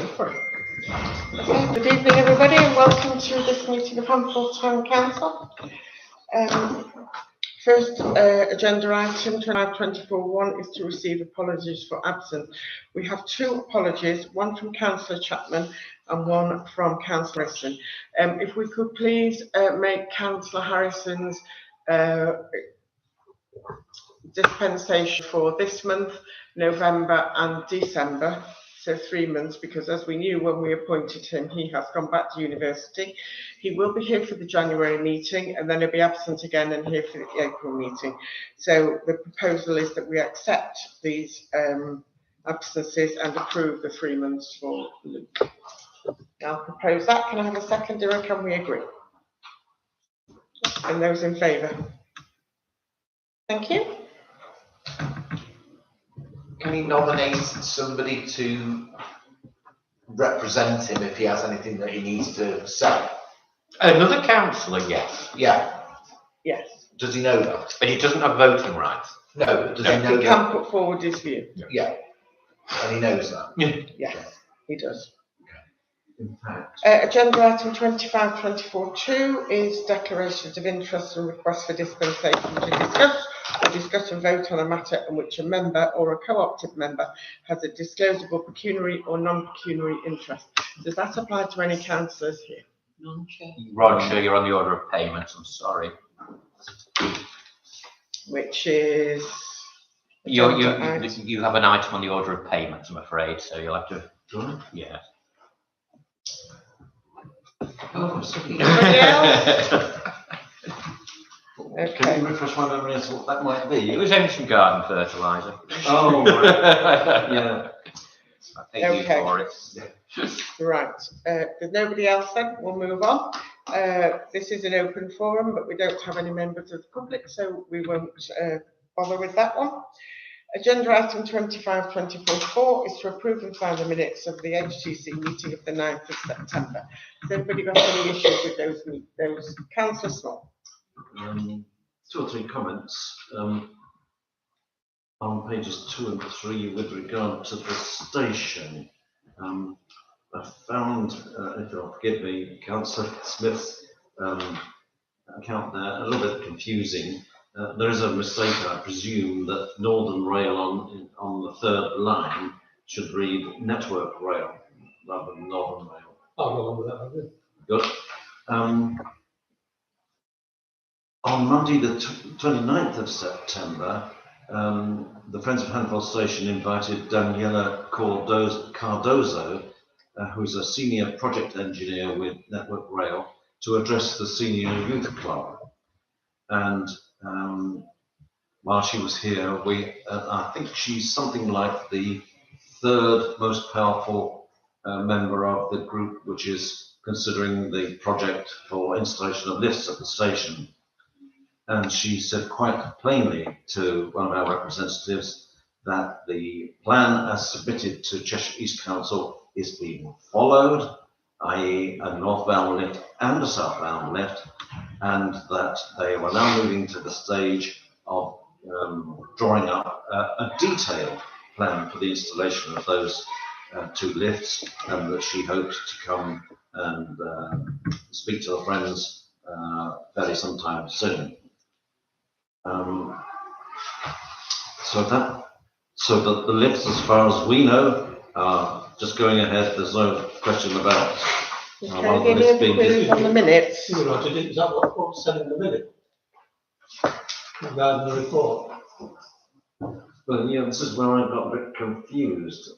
go for it. Okay, good evening everybody and welcome to this meeting of Hampshire Town Council. First agenda item 2524.1 is to receive apologies for absence. We have two apologies, one from Councillor Chapman and one from Councillor Harrison. If we could please make Councillor Harrison's dispensation for this month, November and December, so 3 months, because as we knew when we appointed him, he has gone back to university. He will be here for the January meeting and then he'll be absent again and here for the April meeting. So the proposal is that we accept these absences and approve the 3 months for Luke. I'll propose that. Can I have a seconder and can we agree? And those in favour? Thank you. Can he nominate somebody to represent him if he has anything that he needs to say? Another councillor, yes. Yeah. Yes. Does he know that? But he doesn't have voting rights. No, but does he know He that? can put forward his view. Yeah. And he knows that? Yes, he does. In fact. Agenda item 2524.2 is declarations of interest and requests for dispensation to discuss and vote on a matter in which a member or a co-opted member has a disclosable pecuniary or non-pecuniary interest. Does that apply to any councillors here? None, Chair. Roger, you're on the order of payments, I'm sorry. Which is... You have an item on the order of payments, I'm afraid, so you'll have to... Yeah. Oh, sorry. Anybody else? Okay. Can you refresh my memory as to what that might be? It was Ancient Garden Fertiliser. Oh, right. Yeah. I thank you for it. Right. There's nobody else then. We'll move on. This is an open forum, but we don't have any members of the public, so we won't bother with that one. Agenda item 2524.4 is to approve and sign the minutes of the HTC meeting of the 9th of September. Has anybody got any issues with those? Councillor Small. 2 or 3 comments on pages 2 and 3 with regard to the station. I found, if you'll forgive me, Councillor Smith's account there a little bit confusing. There is a mistake, I presume, that Northern Rail on the 3rd line should read Network Rail rather than Northern Rail. I'll go along with that. Good. On Monday, the 29th of September, the Friends of Handful Station invited Daniela Cardozo, who's a senior project engineer with Network Rail, to address the Senior Youth Club. And while she was here, I think she's something like the 3rd most powerful member of the group, which is considering the project for installation of lifts at the station. And she said quite plainly to one of our representatives that the plan as submitted to Cheshire East Council is being followed, i.e. a northbound lift and a southbound lift, and that they were now moving to the stage of drawing up a detailed plan for the installation of those 2 lifts, and that she hoped to come and speak to the Friends fairly sometime soon. So that the lifts, as far as we know, are just going ahead. There's no question about Okay, any other queries on the minutes? Roger, is that what's said in the minute? Regarding the report? Well, yeah, this is where I got a bit confused.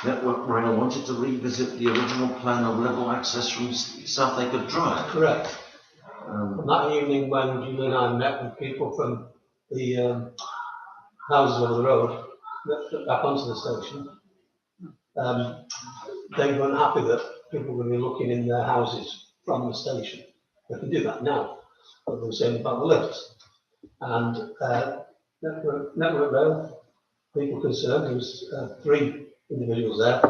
Network Rail wanted to revisit the original plan of level access from South Acre Drive. Correct. On that evening when Julie and I met with people from the houses over the road, back onto the station, they weren't happy that people were going to be looking in their houses from the station. They can do that now, but they were saying about the lifts. And Network Rail, people concerned, there was 3 individuals there,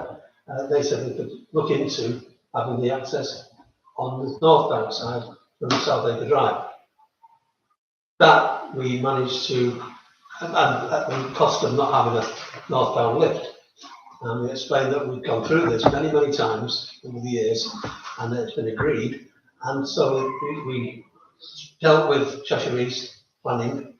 they said they could look into having the access on the northbound side from South Acre Drive. That we managed to, and at the cost of not having a northbound lift, And we explained that we've gone through this many, many times over the years, and that it's been agreed. And so we dealt with Cheshire East Planning,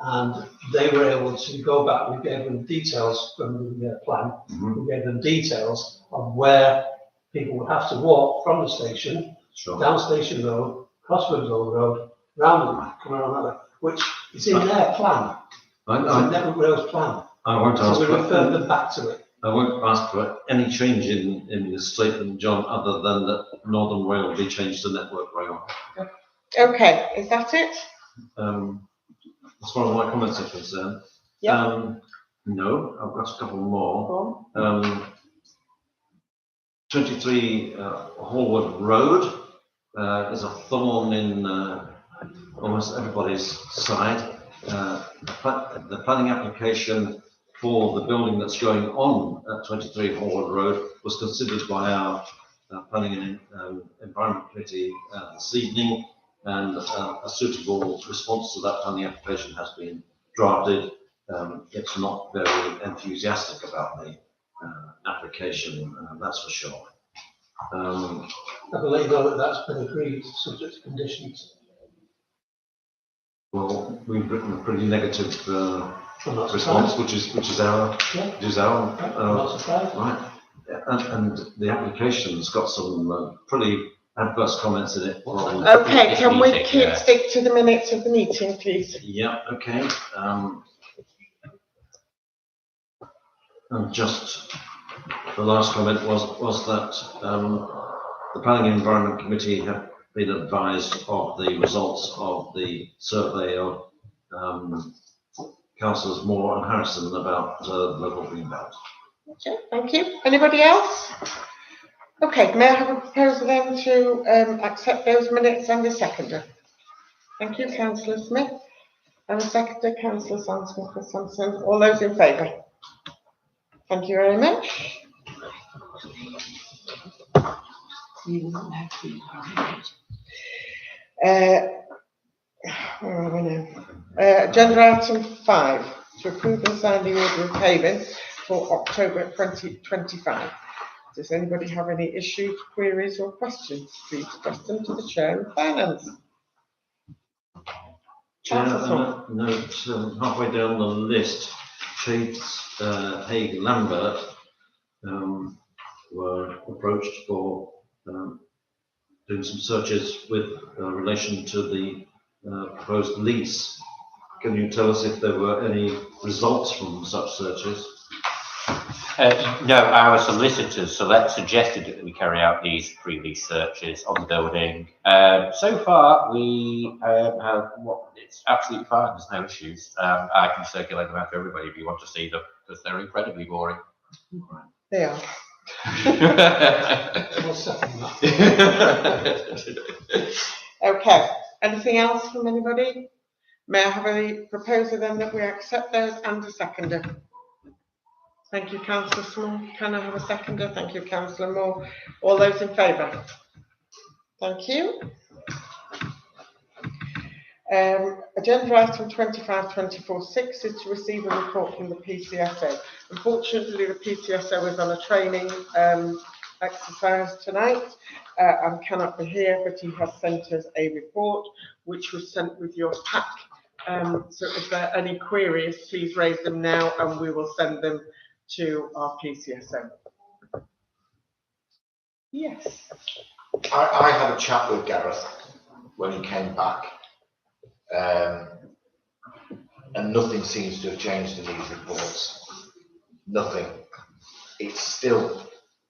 and they were able to go back. We gave them details from the plan. We gave them details of where people would have to walk from the station, down Station Road, cross Winslow Road, round and come around that way, which is in their plan. It's in Network Rail's plan. I won't ask. So we referred them back to it. I won't ask for any change in this statement, John, other than that Northern Rail will be changed to Network Rail. Okay, is that it? As far as my comments are concerned. Yeah. No, I've got a couple more. Go on. 23 Hallwood Road is a thorn in almost everybody's side. The planning application for the building that's going on at 23 Hallwood Road was considered by our Planning and Environment Committee this evening, and a suitable response to that planning application has been drafted. It's not very enthusiastic about the application, that's for sure. I believe that that's been agreed, subject to conditions. Well, we've written a pretty negative response, surprised. which is our I'm not surprised. right. And the application's got some pretty adverse comments in it. Okay, can we stick to the minutes of the meeting, please? Yeah, okay. And just the last comment was that the Planning and Environment Committee have been advised of the results of the survey of Councillors Moore and Harrison about the local green belt. Okay, thank you. Anybody else? Okay, may I have a proposal then to accept those minutes and a seconder? Thank you, Councillor Smith. And a seconder, Councillor Sampson. All those in favour? Thank you very much. Where are we now? Agenda item 5, to approve and sign the order of payment for October 2025. Does anybody have any issues, queries or questions? Please address them to the Chair of Finance. Chair, note halfway down the list, Shades Haig Lambert were approached for doing some searches with relation to the proposed lease. Can you tell us if there were any results from such searches? No, our solicitors suggested that we carry out these pre-lease searches on the building. So far, we have it's absolutely fine. There's no issues. I can circulate them out to everybody if you want to see them, because they're incredibly boring. They are. Okay. Anything else from anybody? May I have a proposal then that we accept those and a seconder? Thank you, Councillor Small. Can I have a seconder? Thank you, Councillor Moore. All those in favour? Thank you. Agenda item 25.24.6 is to receive a report from the PCSO. Unfortunately, the PCSO is on a training exercise tonight and cannot be here, but he has sent us a report which was sent with your pack. So if there are any queries, please raise them now and we will send them to our PCSO. Yes. I had a chat with Gareth when he came back, and nothing seems to have changed in these reports. Nothing. It's still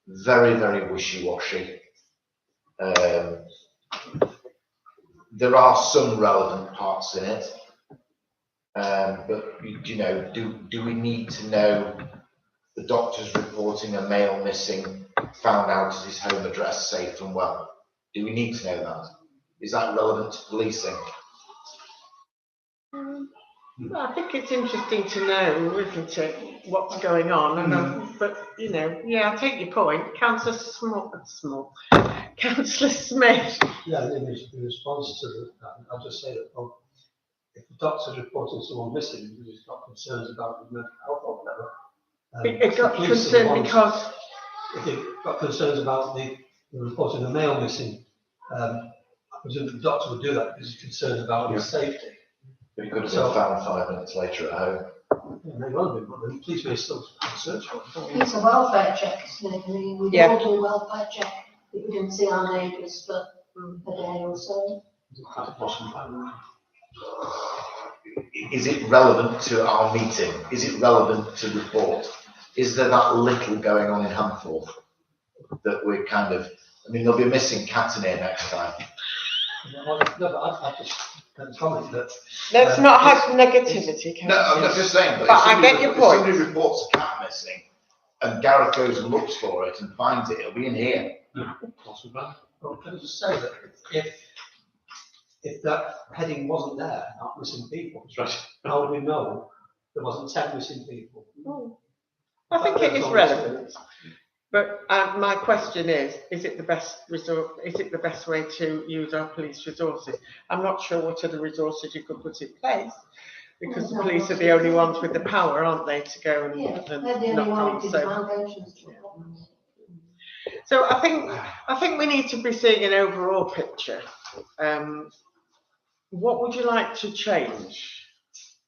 very, very wishy-washy. There are some relevant parts in it, but you know, do we need to know the doctor's reporting a male missing, found out at his home address, safe and well? Do we need to know that? Is that relevant to policing? I think it's interesting to know, isn't it, what's going on? And but you know, yeah, I take your point, Councillor Small, Councillor Smith. Yeah, in response to that, I'll just say that if the doctor's reporting someone missing because he's got concerns about his mental health or whatever, It got the police concerned once, because, if they've got concerns about the reporting a male missing, I presume the doctor would do that because he's concerned about his safety. But he could have So- been found 5 minutes later at home. Yeah, they will be, but the police may still search for him. It's a welfare check, isn't it? I mean, we Yeah. all do a welfare check if we didn't see our neighbours for a day or so. Is it relevant to our meeting? Is it relevant to report? Is there that little going on in Hunthorpe that we're kind of, I mean, there'll be a missing cat in here next time. No, but I just can comment that. let's not have negativity, No, I'm councillor. not just saying, But I get your if point. somebody reports a cat missing and Gareth goes and looks for it and finds it, it'll be in here. Well, can I just say that if that heading wasn't there, not missing people, how would we know there wasn't 10 missing people? I think it is relevant. But my question is it the best resort? Is it the best way to use our police resources? I'm not sure what other resources you could put in place, because the police are the only ones with the power, aren't they, to go and, Yeah, they're the only knock one on. who did So, foundations. so I think we need to be seeing an overall picture. What would you like to change?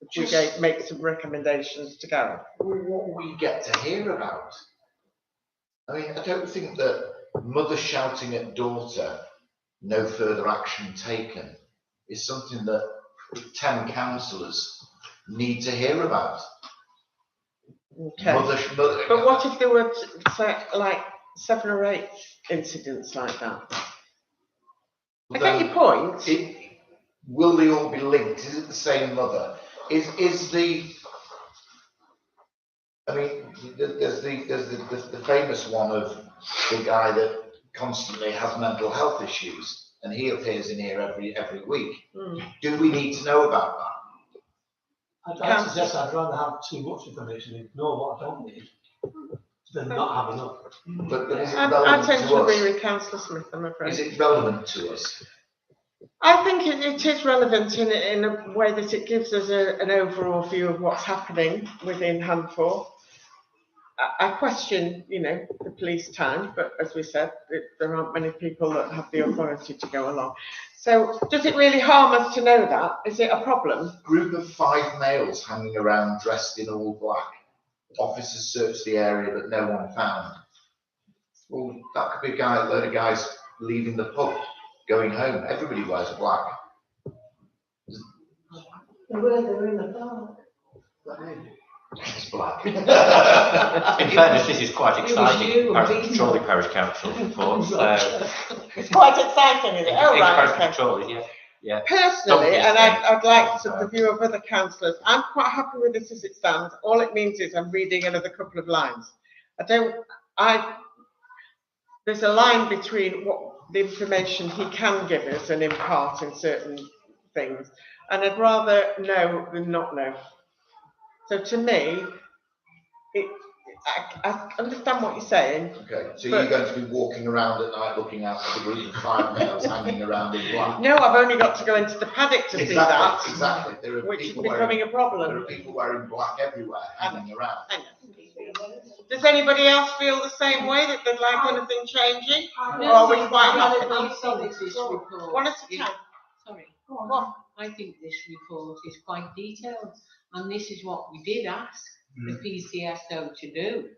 If we make some recommendations to Gareth. What we get to hear about. I mean, I don't think that mother shouting at daughter, no further action taken, is something that 10 councillors need to hear about. Okay. Mother, But what if there were like 7 or 8 incidents like that? I get your point. Will they all be linked? Is it the same mother? Is the, I mean, there's the famous one of the guy that constantly has mental health issues, and he appears in here every week. Do we need to know about that? I'd suggest I'd rather have too much information and ignore what I don't need than not have enough. But is it I relevant tend to to agree us? with Councillor Smith, I'm afraid. Is it relevant to us? I think it is relevant in a way that it gives us an overall view of what's happening within Hunthorpe. I question, the police time, but as we said, there aren't many people that have the authority to go along. So does it really harm us to know that? Is it a problem? Group of 5 males hanging around dressed in all black. Officers searched the area but no one found. Well, that could be a load of guys leaving the pub, going home. Everybody wears black. They were in the park. It's black. In fairness, this is quite was exciting. you and Parish me. Crawley Parish Council report. So It's quite exciting, isn't it? Oh, right, Parish okay. Crawley, yeah. Personally, Don't and be I'd like the view of other councillors, I'm quite happy with this as it stands. All it means is I'm reading another couple of lines. There's a line between what the information he can give us and impart in certain things, and I'd rather know than not know. So to me, I understand what you're saying. Okay, so you're going to be walking around at night looking out at the group of 5 males hanging around in black? No, I've only got to go into the paddock to see that. Exactly. There are Which is people becoming a there problem. are people wearing black everywhere, hanging around. Does anybody else feel the same way, that they'd like anything changing? Or are we quite happy? One at a time. Sorry, Go on. I think this report is quite detailed, and this is what we did ask the PCSO to do.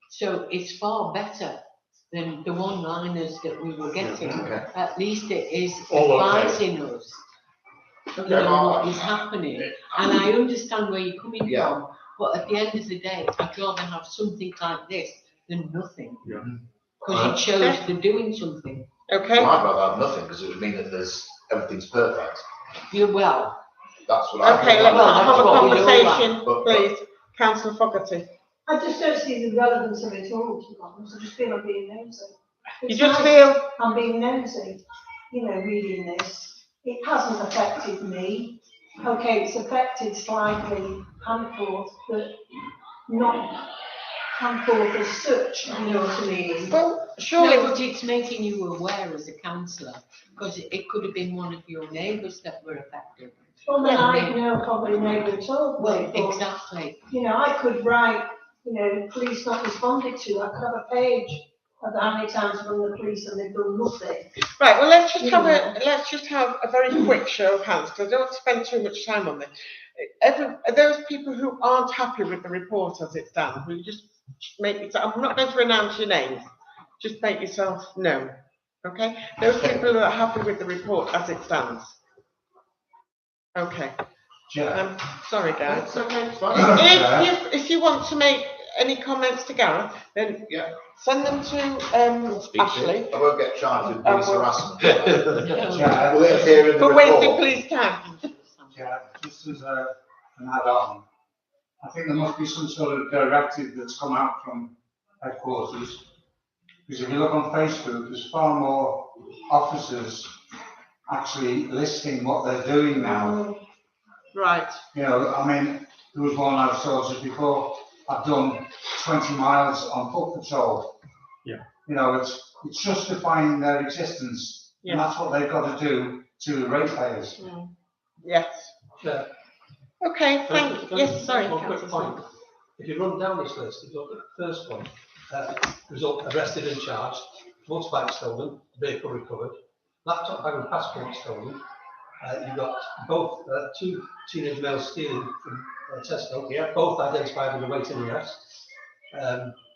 So it's far better than the one-liners that we were getting. Okay. At least it is All okay. advising us, what is happening. And I understand where you're coming from, but at the end of the day, I'd rather have something like this than nothing. Because it shows they're doing something. Okay. Well, I'd rather have nothing, because it would mean that everything's perfect. You're well. That's what I Okay, think. let's Well, have that's a what we do, conversation, but- please. Councillor Fogarty. I just don't see the relevance of it all, to be honest. I just feel I'm being nosy. You It's just nice feel, I'm being nosy, reading this. It hasn't affected me. Okay, it's affected slightly Hanforth, but not Hanforth as such, you know what I mean? well, No, surely, but it's making you aware as a councillor, because it could have been one of your neighbours that were affected. Well, then I know probably neighbour at all. Well, but, exactly. I could write you know, the police not responded to. I could have a page of how many times I've rung the police and they've done nothing. Right, well, let's just have a very quick show of hands, because I don't want to spend too much time on this. Those people who aren't happy with the report as it stands, will you just make it, I'm not going to announce your names, just make yourself known, okay? Those people who are happy with the report as it stands. Okay. Sorry, guys. It's okay, it's fine. If you want to make any comments to Gareth, then send them to Ashley. I won't get charged with police harassment. Yeah, Will it appear in the For report? wasting police time. yeah, just as an add-on, I think there must be some sort of directive that's come out from headquarters. Because if you look on Facebook, there's far more officers actually listing what they're doing now. Right. You know, I mean, there was one I saw just before, I've done 20 miles on foot patrol. Yeah. You know, it's justifying their existence, and that's what they've got to do to the ratepayers. Yes. Yeah. Okay, thank you. Yes, sorry. One quick point. If you run down this list, if you look at the first one, result arrested and charged, motorbike stolen, vehicle recovered, laptop bag and passport stolen. You've got both two teenage males stealing from Tesco, both identified with awaiting arrest.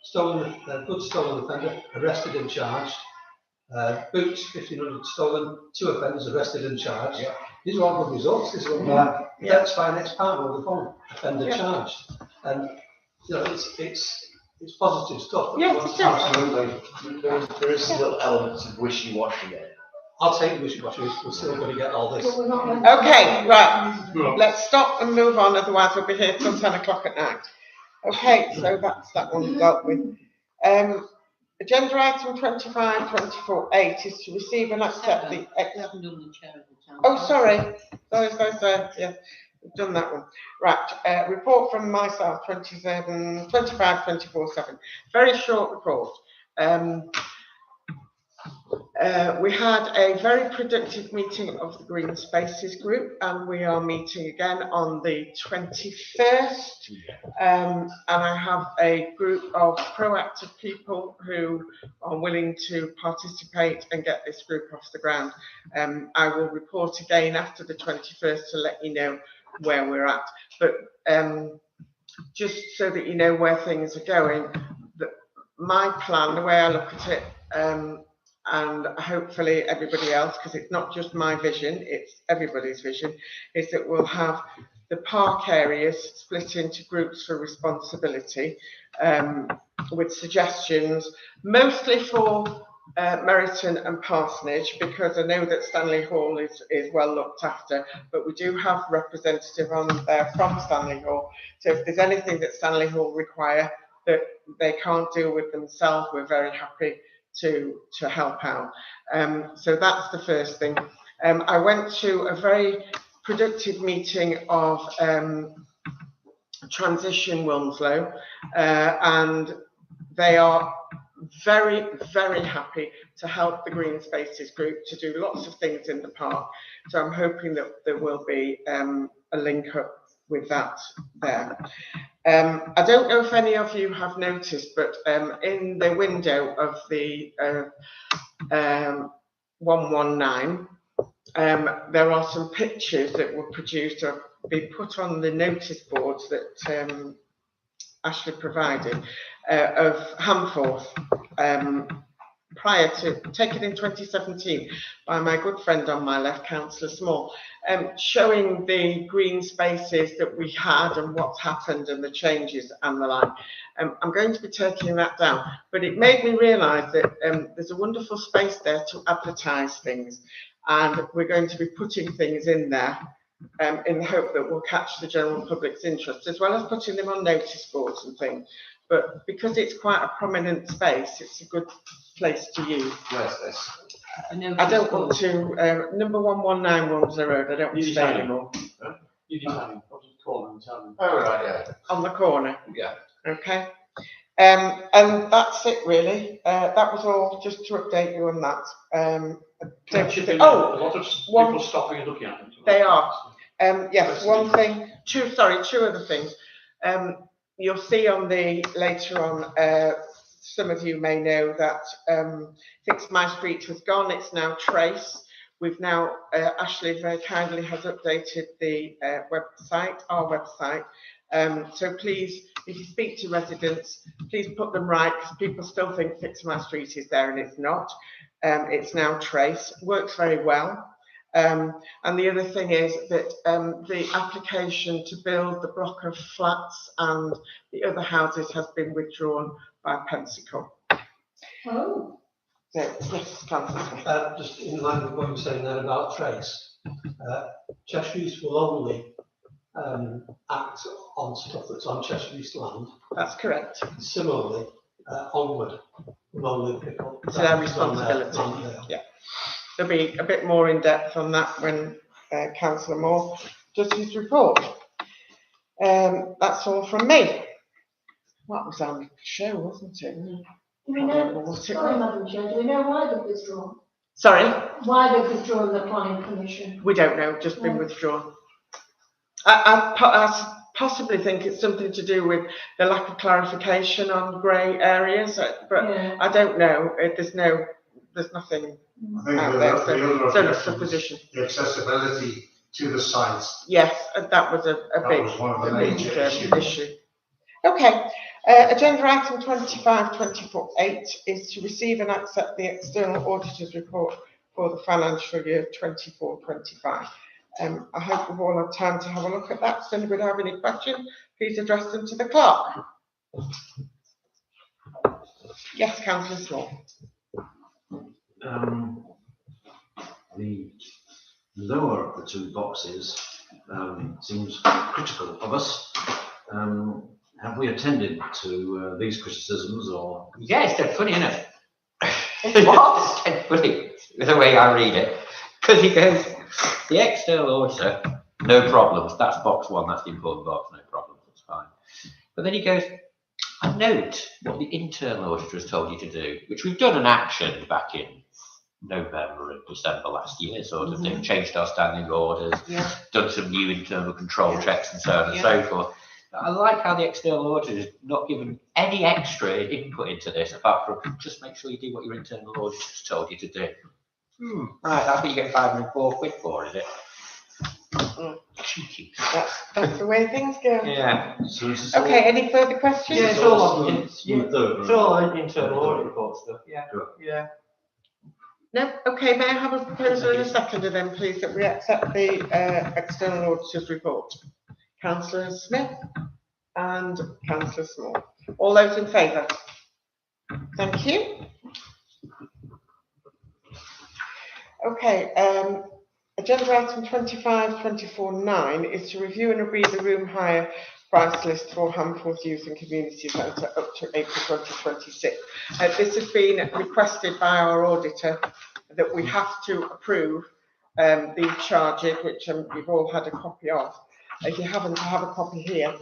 Stolen, goods stolen offender, arrested and charged. Boots, 1,500 stolen, 2 offenders arrested and charged. These are all good results. This is what that's by an ex-partner of the phone, offender charged. And you know, it's positive stuff. Yes, Absolutely. There is still elements of wishy-washy there. I'll take the wishy-washy. We're still going to get all this. Okay, right. Let's stop and move on, otherwise we'll be here till 10 o'clock at night. Okay, so that's that one dealt with. Agenda item 25.24.8 is to receive and accept the. We haven't done the chair of the town. Oh, sorry. Yeah, we've done that one. Right, report from myself, 25.24.7. Very short report. We had a very productive meeting of the Green Spaces group, and we are meeting again on the 21st. And I have a group of proactive people who are willing to participate and get this group off the ground. I will report again after the 21st to let you know where we're at. But just so that you know where things are going, my plan, the way I look at it, and hopefully everybody else, because it's not just my vision, it's everybody's vision, is that we'll have the park areas split into groups for responsibility, with suggestions, mostly for Meryton and Parsonage, because I know that Stanley Hall is well looked after, but we do have representative on there from Stanley Hall. So if there's anything that Stanley Hall require that they can't deal with themselves, we're very happy to help out. So that's the first thing. I went to a very productive meeting of Transition Wilmslow, and they are very, very happy to help the Green Spaces group to do lots of things in the park. So I'm hoping that there will be a link up with that there. I don't know if any of you have noticed, but in the window of the 119, there are some pictures that were produced or be put on the notice boards that Ashley provided of Hamforth, prior to, taken in 2017 by my good friend on my left, Councillor Small, showing the green spaces that we had and what's happened and the changes and the like. I'm going to be taking that down, but it made me realise that there's a wonderful space there to advertise things, and we're going to be putting things in there in the hope that we'll catch the general public's interest, as well as putting them on notice boards and things. But because it's quite a prominent space, it's a good place to use. Where's this? I don't want to, number 119 Wilmslow Road, I don't want to stay anymore. You design, I'll just call and tell them. Oh, right, yeah. On the corner. Yeah. Okay. And that's it really. That was all, just to update you on that. A lot of people stopping and looking at them. They are. Yes, two other things. you'll see on the later on, some of you may know that Fix My Street has gone. It's now Trace. We've now, Ashley very kindly has updated the website, our website. So please, if you speak to residents, please put them right, because people still think Fix My Street is there and it's not. It's now Trace. Works very well. And the other thing is that the application to build the block of flats and the other houses has been withdrawn by Pensacola. Oh. So, yes, Councillor Smith. Just in line with what you were saying there about Trace, Cheshire East will only act on stuff that's on Cheshire East land. That's correct. Similarly, Onward will only pick up. It's their responsibility. Yeah. There'll be a bit more in depth on that when Councillor Moore does his report. That's all from me. That was on the show, wasn't it? Do we know, sorry, Madam Chair, do we know why they've withdrawn? Sorry? Why they've withdrawn the planning commission? We don't know, just been withdrawn. I possibly think it's something to do with the lack of clarification on grey areas, but yeah. I don't know. There's nothing out there. So it's supposition. The accessibility to the sites. Yes, that was a big issue. Okay. Agenda item 25-24-8 is to receive and accept the external auditor's report for the financial year 24-25. I hope we've all had time to have a look at that. If anybody have any questions, please address them to the clerk. Yes, Councillor Small. The lower of the two boxes seems critical of us. Have we attended to these criticisms, or? Yeah, it's dead funny, isn't it? It was. It's dead funny, the way I read it. Because he goes, the external auditor, no problems. That's box one, that's the important box, no problems, that's fine. But then he goes, I note what the internal auditor has told you to do, which we've done an action back in November and December last year, sort of thing, changed our standing orders, done some new internal control checks and so on and so forth. I like how the external auditor is not given any extra input into this, apart from just make sure you do what your internal auditor has told you to do. Right, that's what you get 504 quid for, is it? Cheeky. That's the way things go. Yeah. Okay, any further questions? Yeah, it's all on internal audit report stuff. Yeah. Yeah. No? Okay, may I have a proposal and a seconder then, please, that we accept the external auditor's report? Councillor Smith and Councillor Small. All those in favour? Thank you. Okay, agenda item 25-24-9 is to review and agree the room hire price list for Hamforth Youth and Community Centre up to April 2026. This has been requested by our auditor that we have to approve these charges, which you've all had a copy of. If you haven't, I have a copy here.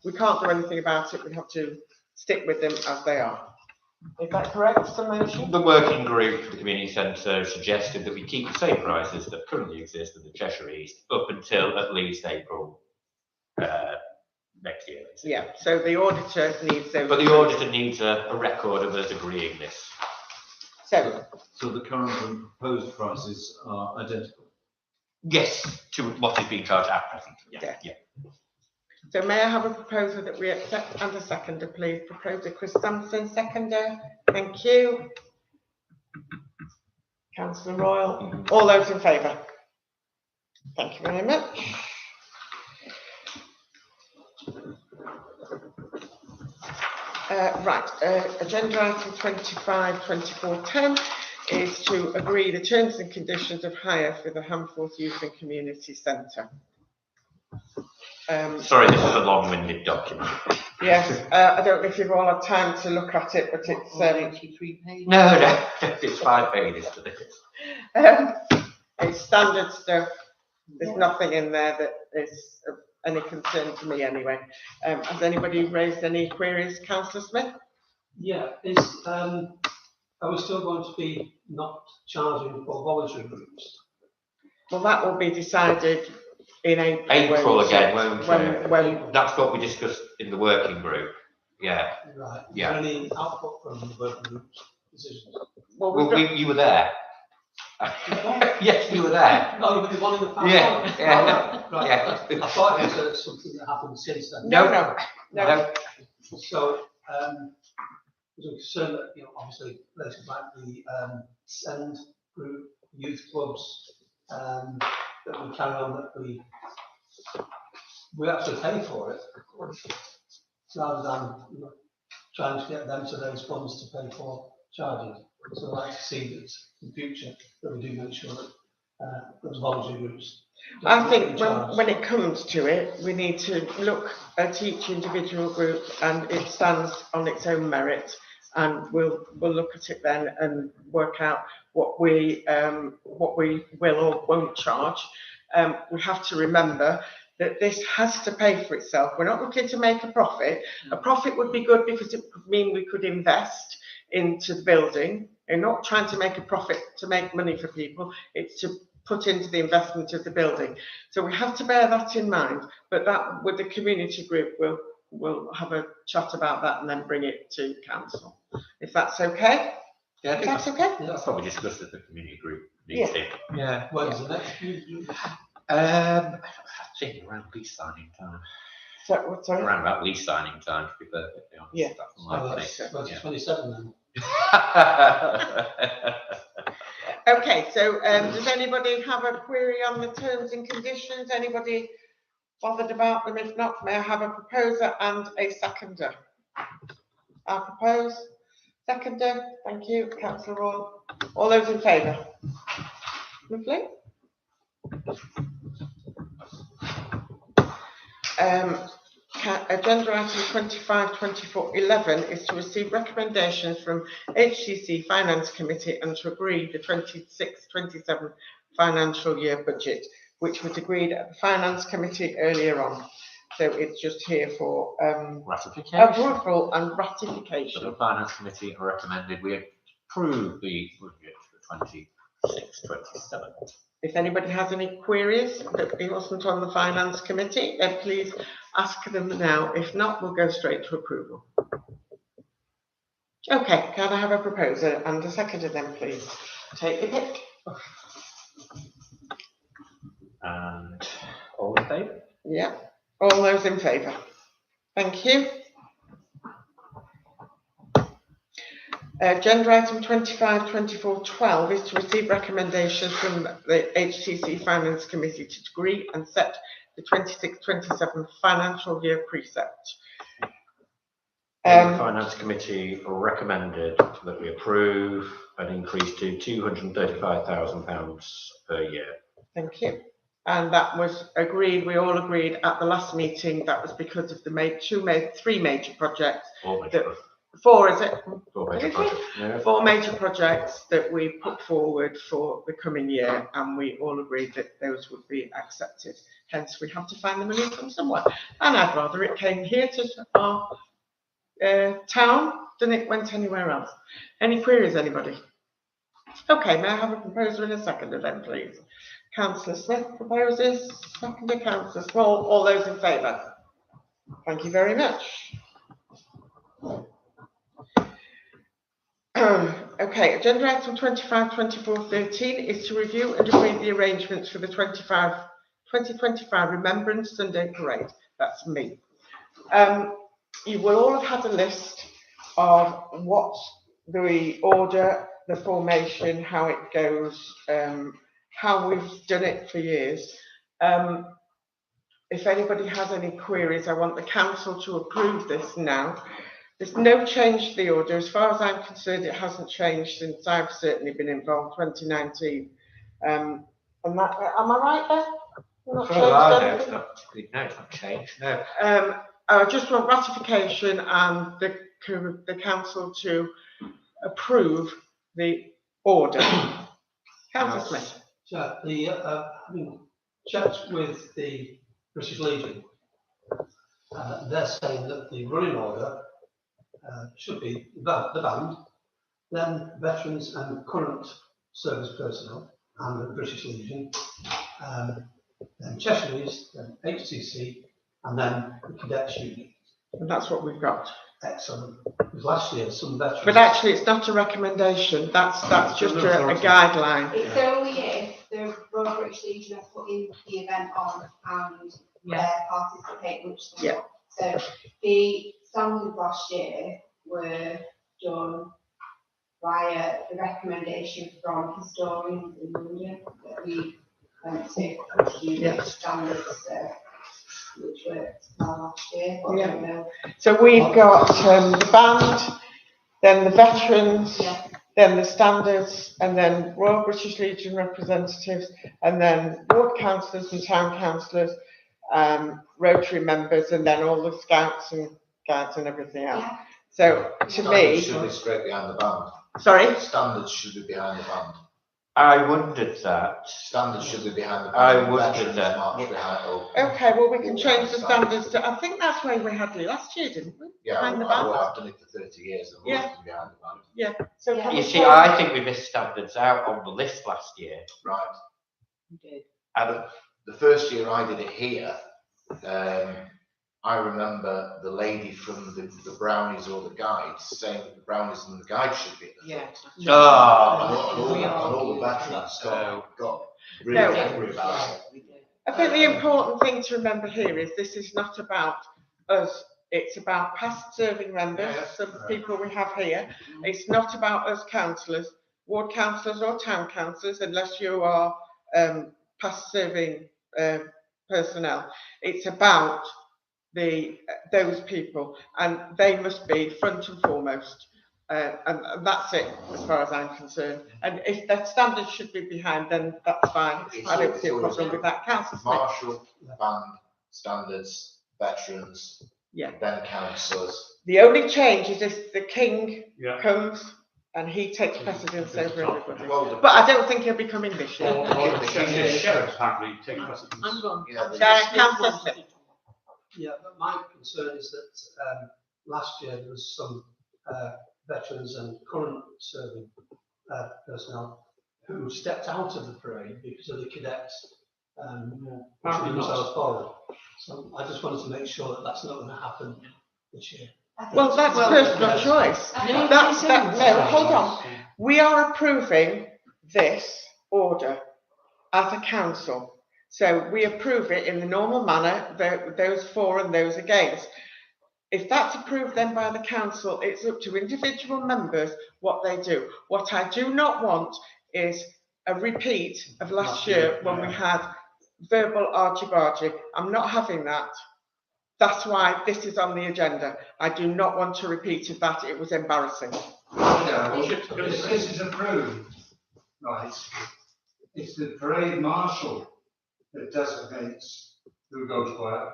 We can't do anything about it. We have to stick with them as they are. Is that correct, Mr. Motion? The working group for the community centre suggested that we keep the same prices that currently exist in the Cheshire East up until at least April next year. Basically. Yeah, so the auditor needs those. But the auditor needs a record of us agreeing this. So the current and proposed prices are identical? Yes, to what is being charged at present. Yeah. So may I have a proposal that we accept and a seconder, please? Proposer Chris Sampson, seconder. Thank you. Councillor Royal. All those in favour? Thank you very much. Agenda item 25-24-10 is to agree the terms and conditions of hire for the Hamforth Youth and Community Centre. Sorry, this is a long-winded document. Yes, I don't know if you've all had time to look at it, but it's 83 pages. No, it's 5 pages to this. It's standard stuff. There's nothing in there that is of any concern to me anyway. Has anybody raised any queries, Councillor Smith? Yeah, are we still going to be not charging for voluntary groups? Well, that will be decided in April. April won't again, it? won't when it? That's what we discussed in the working group. Yeah. Right. Is Yeah. there any output from the working group's decisions? Well, you were there. Yes, you were there. Oh, the one in the past. Yeah, yeah, Right. yeah. I thought it was something that happened since then. No. So, there's a concern that, obviously, places like the SEND group, youth clubs, that we carry on, that we actually pay for it, rather than trying to get them to raise funds to pay for charging. So I'd like to see that in future that we do make sure that those voluntary groups. I think when it comes to it, we need to look at each individual group, and it stands on its own merit, and we'll look at it then and work out what we will or won't charge. We have to remember that this has to pay for itself. We're not looking to make a profit. A profit would be good because it would mean we could invest into the building. We're not trying to make a profit to make money for people. It's to put into the investment of the building. So we have to bear that in mind. But that, with the community group, we'll have a chat about that and then bring it to council. If that's okay? Yeah, If that's okay? that's what we discussed at the community group meeting. Yeah. When's the next community group? I think around lease signing time. Sorry? Around about lease signing time, to be perfectly honest. Yeah. That's Oh, likely. that's 27 then. Okay, so does anybody have a query on the terms and conditions? Anybody bothered about them? If not, may I have a proposer and a seconder? I propose. Seconder, thank you, Councillor Rawl. All those in favour? Lovely. Agenda item 25/24/11 is to receive recommendations from HTC Finance Committee and to agree the 26/27 financial year budget, which was agreed at the Finance Committee earlier on. So it's just here for Ratification. approval and So ratification. the Finance Committee recommended we approve the budget for 26/27. If anybody has any queries that it wasn't on the Finance Committee, then please ask them now. If not, we'll go straight to approval. Okay, can I have a proposer and a seconder then, please? Take your pick. And all in favour? Yeah, all those in favour. Thank you. Agenda item 25/24/12 is to receive recommendations from the HTC Finance Committee to agree and set the 26/27 financial year precept. The Finance Committee recommended that we approve an increase to £235,000 per year. Thank you. And that was agreed, we all agreed at the last meeting. That was because of the three major projects. Four, is it? Four major projects. Yeah. 4 major projects that we put forward for the coming year, and we all agreed that those would be accepted. Hence, we have to find the money from somewhere. And I'd rather it came here to our town than it went anywhere else. Any queries, anybody? Okay, may I have a proposer and a seconder then, please? Councillor Smith proposes, seconder Councillor Small. All those in favour? Thank you very much. Okay, agenda item 25/24/13 is to review and agree the arrangements for the 2025 Remembrance Sunday Parade. That's me. You will all have had a list of what the order, the formation, how it goes, how we've done it for years. If anybody has any queries, I want the council to approve this now. There's no change to the order. As far as I'm concerned, it hasn't changed since I've certainly been involved, 2019. And that, am I right there? It's not changed, no. I just want ratification and the council to approve the order. Councillor Smith. So, having checked with the British Legion, they're saying that the running order should be the band, then veterans and current service personnel and the British Legion, then Cheshire East, then HTC, and then the Cadets Unit. And that's what we've got. Excellent. Because last year, some veterans. But actually, it's not a recommendation. That's just a guideline. It's only if the Royal British Legion are putting the event on and participate, which they Yeah. So the standards last year were done via the recommendation from historians in London that we went to the standards, which worked last year. But I don't know. So we've got the band, then the veterans, then the standards, and then Royal British Legion representatives, and then ward councillors and town councillors, Rotary members, and then all the scouts and guides and everything else. Yeah. So to me, Should be straight behind the band. sorry, Standards should be behind the band. I wondered that. Standards should be behind the band. I wondered Veterans that. march behind. okay, well we can change the standards to, I think that's where we had it last year, didn't we? Yeah, Behind the well, band. I've done it for 30 years. And Yeah. always been behind the band. So Yeah. can You we see, change- I think we missed standards out on the list last year. Right. And The first year I did it here, I remember the lady from the Brownies or the Guides saying that the Brownies and the Guides should be at the front. And all the veterans got really No. angry about it. I think the important thing to remember here is this is not about us, it's about past serving members, some people we have here. It's not about us councillors, ward councillors or town councillors, unless you are past serving personnel. It's about those people, and they must be front and foremost. And that's it as far as I'm concerned. And if that standards should be behind, then that's fine. I don't see a problem with that. Councillor Smith. Marshall, band, standards, veterans, then councillors. The only change is if the king Yeah. comes and he takes precedence over everybody. Well, But I don't think he'll be coming this year. Or the sheriff apparently take precedence. I'm going. Councillor Smith. Yeah, but my concern is that last year there was some veterans and current serving personnel who stepped out of the parade because of the cadets pushing themselves forward. So I just wanted to make sure that that's not going to happen this year. Well, that's personal choice. No, hold on. We are approving this order as a council. So we approve it in the normal manner, those for and those against. If that's approved then by the council, it's up to individual members what they do. What I do not want is a repeat of last year when we had verbal argy-bargy. I'm not having that. That's why this is on the agenda. I do not want to repeat of that. It was embarrassing. If this is approved, right, it's the parade marshal that designates who goes where.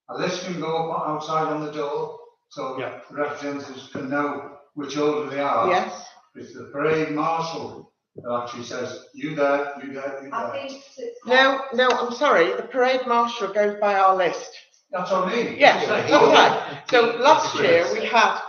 A list can go up outside on the door, so representatives can know which order they are. Yes. It's the parade marshal that actually says, you there, you there, you I there. think it's No, I'm sorry. The parade marshal goes by our list. That's what I mean. Yes, that's right. So last year we had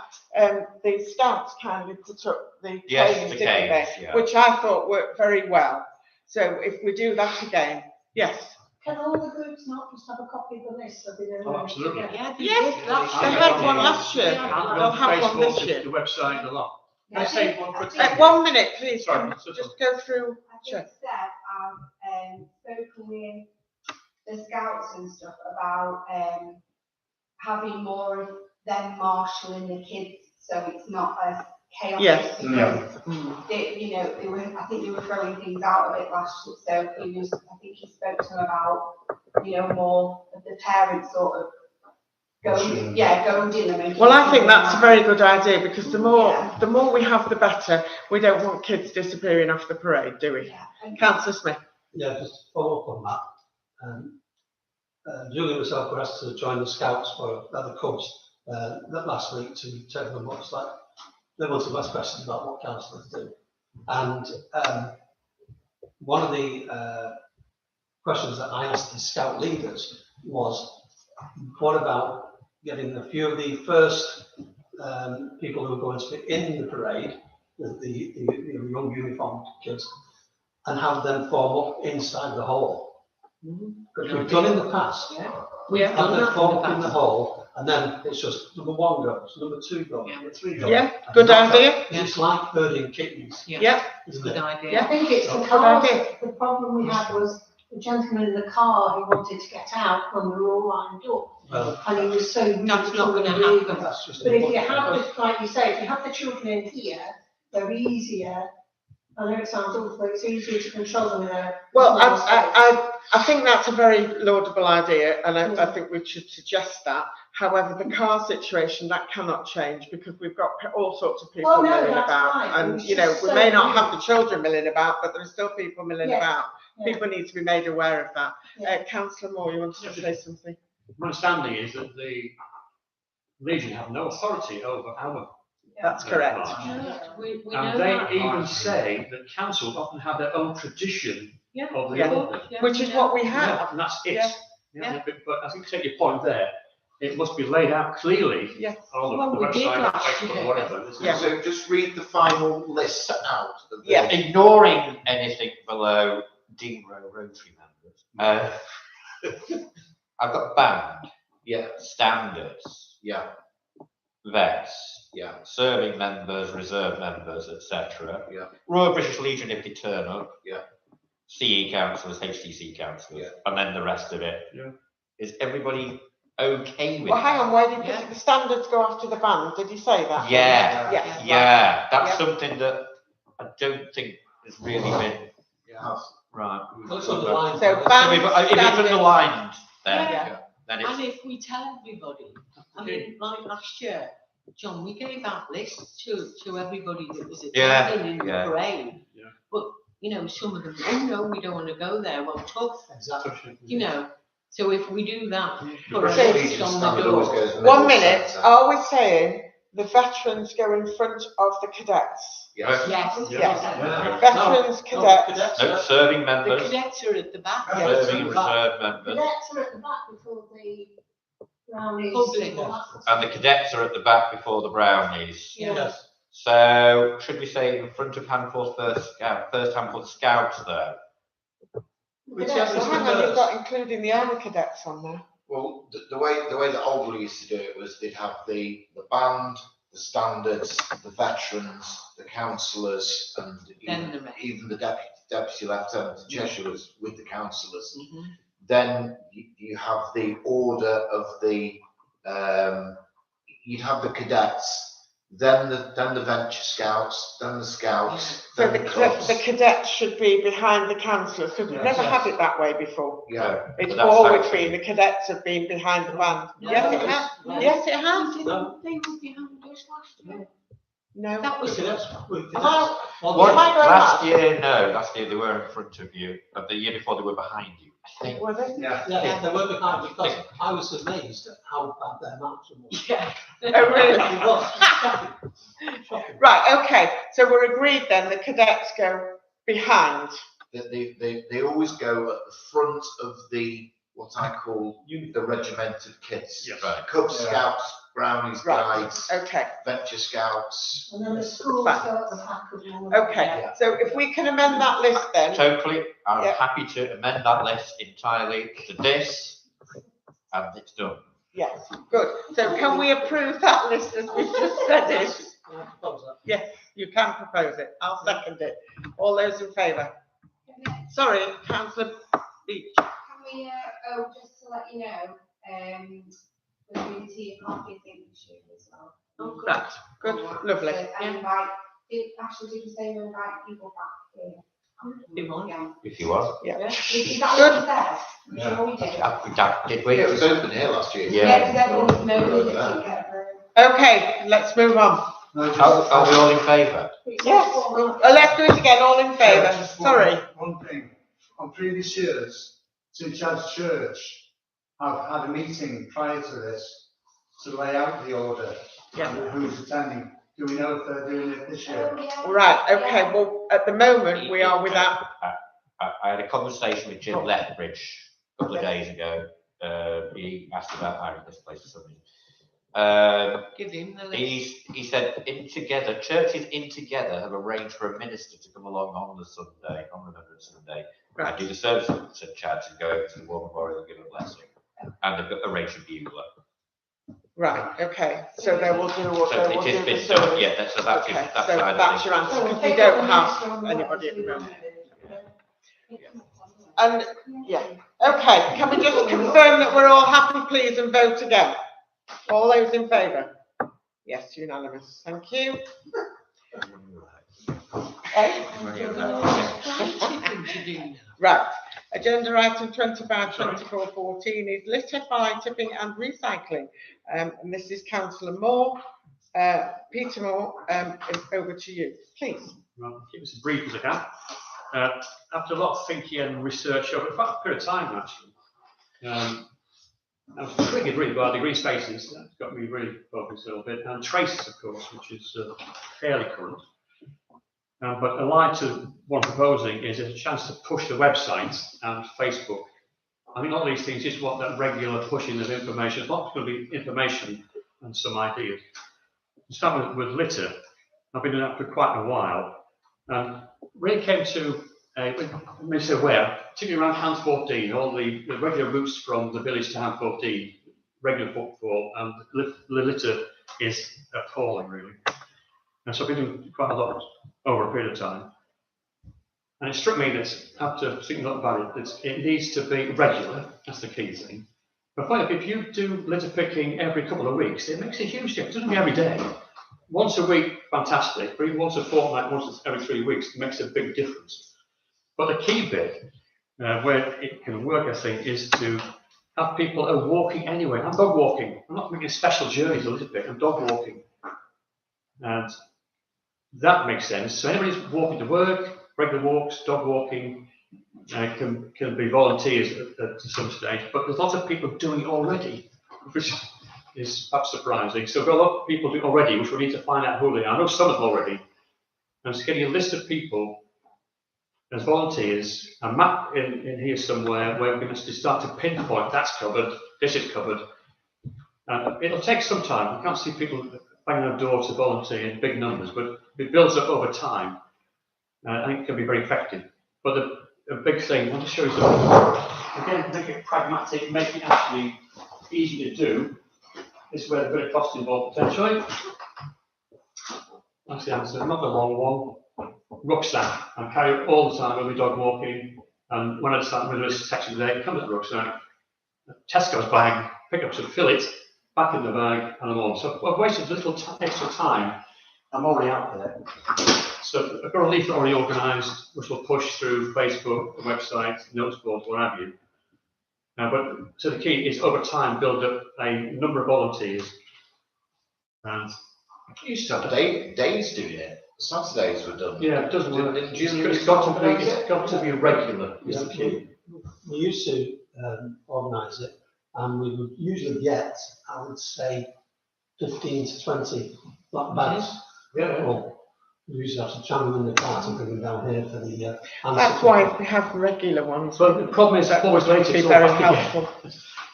the scouts kindly put up the canes, didn't they? Which I thought worked very well. So if we do that again, yes. Can all the groups not just have a copy of the list so they know? Oh, absolutely. Yeah, Yes, they they had one last year. And They'll on have one this Facebook, year. the website, and a lot. Can I Yeah. say one quick I thing? 1 minute, please. Sorry, Just go through. I Sure. think Seb spoken with the scouts and stuff about having more of them marshalling the kids, so it's not as chaotic. Yes. Because they were, I think they were throwing things out of it last year. So I think he spoke to them about, more of the parents sort of goading them. And Well, I think that's a very good idea because the more we have, the better. We don't want kids disappearing off the parade, do we? Yeah. And Councillor Smith. Yeah, just to follow up on that. Julie and myself were asked to join the scouts for the Cubs that last week to take them up. Like they wanted to ask questions about what councillors do. And one of the questions that I asked the scout leaders was, what about getting a few of the first people who are going to be in the parade, the young uniformed kids, and have them form up inside the hall, Because we've done in the past, Yeah. we've done had that the in fork the in the past. hole, and then it's just number one goes, number two goes, number three goes. Yeah, And good not idea. that- It's like herding kittens, Yeah, isn't Good it? idea. I think it's the Good cars, idea. the problem we had was the gentleman in the car who wanted to get out when we were all lined up. Well, And he was so rude That's to not gonna the neighbours. happen. that's just. But if you have, like you say, if you have the children in here, they're easier. I know it sounds awful, but it's easier to control them in a. well, small space. I think that's a very laudable idea, and I Yeah. think we should suggest that. However, the car situation, that cannot change because we've got all sorts of people Well, no, milling that's about. fine. And, It's you know, just we so may not rude. have the children milling about, but there are still people milling Yes. about. Yeah. People need to be made aware of that. Yeah. Councillor Moore, you wanted to say something? My understanding is that the Legion have no authority over our. That's correct. march. We know And they that. even say that councils often have their own tradition Yeah. of the Yeah. order. Yeah, Which we is know. what we Yeah, have. and that's it. Yeah. Yeah, but I think take your point there, it must be laid out clearly Yeah. on Well, the we did website, last Facebook, year. whatever. Yeah. So just read the final list out. Of the- Yeah. Ignoring anything below Dean Row Rotary members. I've got band, Yeah, standards, yeah, vets, yeah, serving members, reserve members, etc. Yeah. Royal British Legion if they turn up. Yeah. CE councillors, HTC councillors, Yeah. and then the rest of it. Yeah. Is everybody okay with Well, hang that? on, where did Yeah. the standards go after the band? Did you say that? Yeah. Yeah. Yeah, that's Yeah. something that I don't think has really been yeah. right. That's underlined. So So band if it's standards. underlined, then Yeah. then And it's if we tell everybody, I mean, like last year, John, we gave that list to everybody that was Yeah, attending in the yeah. parade. Yeah. But, you know, some of them, oh no, we don't want to go there, well, tough, Exactly. you know. So if we do that, The put a British So- list Legion on the standard always door. goes. One middle minute, centre. are we saying the veterans go in front of the cadets? Yes. Yes. Yeah. Veterans, cadets. no serving The members, cadets are at the back. Yeah. serving and reserve members, Cadets are at the back before the brownies. Public. and all that sort of and the stuff. cadets are at the back before the brownies. Yeah. Yes. So should we say in front of Handful first Handful Scouts though? Which Cadets is So are- hang on, you've got including the army cadets on there. Well, the way that Oldbury used to do it was they'd have the band, the standards, the veterans, the councillors, and Then the rest. even the deputy lieutenant in Cheshire was with the councillors. Mhm. Then you have the order of the you'd have the cadets, then the venture scouts, then the scouts. So then the clubs. cadets should be behind the councillors, because we've Yes. never had it that way before. Yeah, It's But that's always actually- been the cadets have been behind the band. No, Yes, it no, has. no. Yes, it has. They didn't, they were behind us last year. No. That was With it. cadets, with Am I- cadets. Well, What, Am I going last mad? year, no, last year they were in front of you, but the year before they were behind you, I think. Were they? Yeah. Yeah, they were behind because I was amazed at how bad their march was. Yeah. Oh, really? It was shocking. Shocking. Right, okay, so we're agreed then, the cadets go behind. they always go at the front of the what I call the regimented kits. Yes. Right. Cub Yeah. Scouts, Brownies, Right. Guides, Okay, Venture Scouts. And then the schools go Fine. at the back of all of them. okay, so if we can amend that list then, Totally, I'm Yeah. happy to amend that list entirely to this, and it's done. yes, good. So can we approve that list as we've just said it? Can I propose that? Yes, you can propose it, I'll second it. All those in favour? Sorry, councillor Beach. Can we, just to let you know, we're doing tea and coffee thing this year as well. Oh, good. Right, good, lovely. So, and invite, actually, did you say you invite people back in? If you want. Yeah. If you want. Yeah. Is that what you said? Yeah. Sure we did. Did we? Yeah, it was open here last year. Yeah. Yeah, because everyone knows Over that there. you get a Okay, let's move on. No, just- Are we all in favour? Yes, let's do it again, all in Yeah, favour, just sorry. One thing, on previous years, St Chad's Church have had a meeting prior to this to lay out the order. Yeah. And who's attending. Do we know if they're doing it this year? Right, okay, well, at the moment, we are without, I had a conversation with Jim Lethbridge a couple of days ago. He asked about hiring this place or something. Give him the list. He said churches in together have arranged for a minister to come along on the Sunday, on Remembrance Sunday, I do the service charge and go over to the war memorial and give a blessing. And arrange a bugler. Right, okay, so they will do what So they will it do. has the been done, service. yeah, that's, so that's, Okay, that so side of that's things. your answer, So we'll because we take don't up the have next one, anybody at the moment. Yeah. And, yeah, okay, can we just confirm that we're all happy, please, and vote again? All those in favour? Yes, unanimous, thank you. Eh? Right, agenda item 25/24/14 is litter, fly tipping and recycling. And this is Councillor Moore. Peter Moore, over to you, please. Well, I'll keep this as brief as I can. After a lot of thinking and research over quite a period of time, actually, I was triggered really by the green spaces. That's got me really focused a little bit. And traces, of course, which is fairly current. But allied to what I'm proposing is a chance to push the website and Facebook. I think all these things just want that regular pushing of information. It's not going to be information and some ideas. To start with litter, I've been doing that for quite a while. Really came to, let me say where, particularly around Hand 14, all the regular routes from the village to Hand 14, regular footfall, and the litter is appalling, really. And so I've been doing quite a lot over a period of time. And it struck me that after thinking a lot about it, that it needs to be regular, that's the key thing. But if you do litter picking every couple of weeks, it makes a huge difference. It doesn't be every day. Once a week, fantastic. But even once a fortnight, once every 3 weeks, it makes a big difference. But the key bit, where it can work, I think, is to have people who are walking anyway. I'm dog walking. I'm not making special journeys a little bit. I'm dog walking. And that makes sense. So anybody's walking to work, regular walks, dog walking, can be volunteers at some stage. But there's lots of people doing it already, which is perhaps surprising. So we've got a lot of people doing it already, which we need to find out who they are. I know some of them already. And it's getting a list of people as volunteers, a map in here somewhere where we're going to start to pinpoint that's covered, this is covered. It'll take some time. We can't see people banging on doors to volunteer in big numbers, but it builds up over time. I think it can be very effective. But the big thing, I want to show you something. Again, make it pragmatic, make it actually easy to do. This is where the bit of cost involved potentially. That's the answer, not the long one. Rucksack. I carry it all the time when we're dog walking. And when I start with this section today, it comes with a rucksack. Tesco's bag, pick up some fillets, back in the bag, and I'm on. So I've wasted a little extra time. I'm already out there. So I've got a leaflet already organised, which will push through Facebook, the website, notice boards, what have you. But so the key is over time build up a number of volunteers. And You used to have days doing it. Saturdays were done. yeah, it doesn't work. It's got to be regular. Is the key. We used to organise it, and we would usually get, I would say, 15 to 20 black bags. Yeah. Well, we usually have to tram them in the cart and bring them down here for the. That's why we have regular ones. But the problem is that always later. Be very helpful.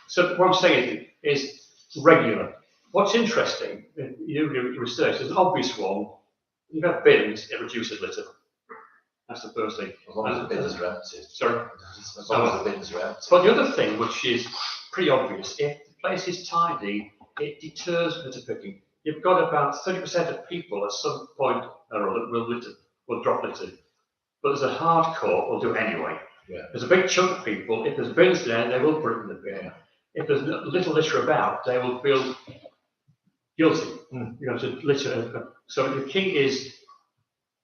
So what I'm saying is regular. What's interesting, you do your research, there's an obvious one. You have bins, it reduces litter. That's the first thing. As long as the bins are empty. Sorry? As long as the bins are empty. But the other thing, which is pretty obvious, if the place is tidy, it deters litter picking. You've got about 30% of people at some point or other will drop litter. But there's a hardcore will do it anyway. Yeah. There's a big chunk of people, if there's bins there, they will put it in the bin. Yeah. If there's little litter about, they will feel guilty. You know, to litter. So the key is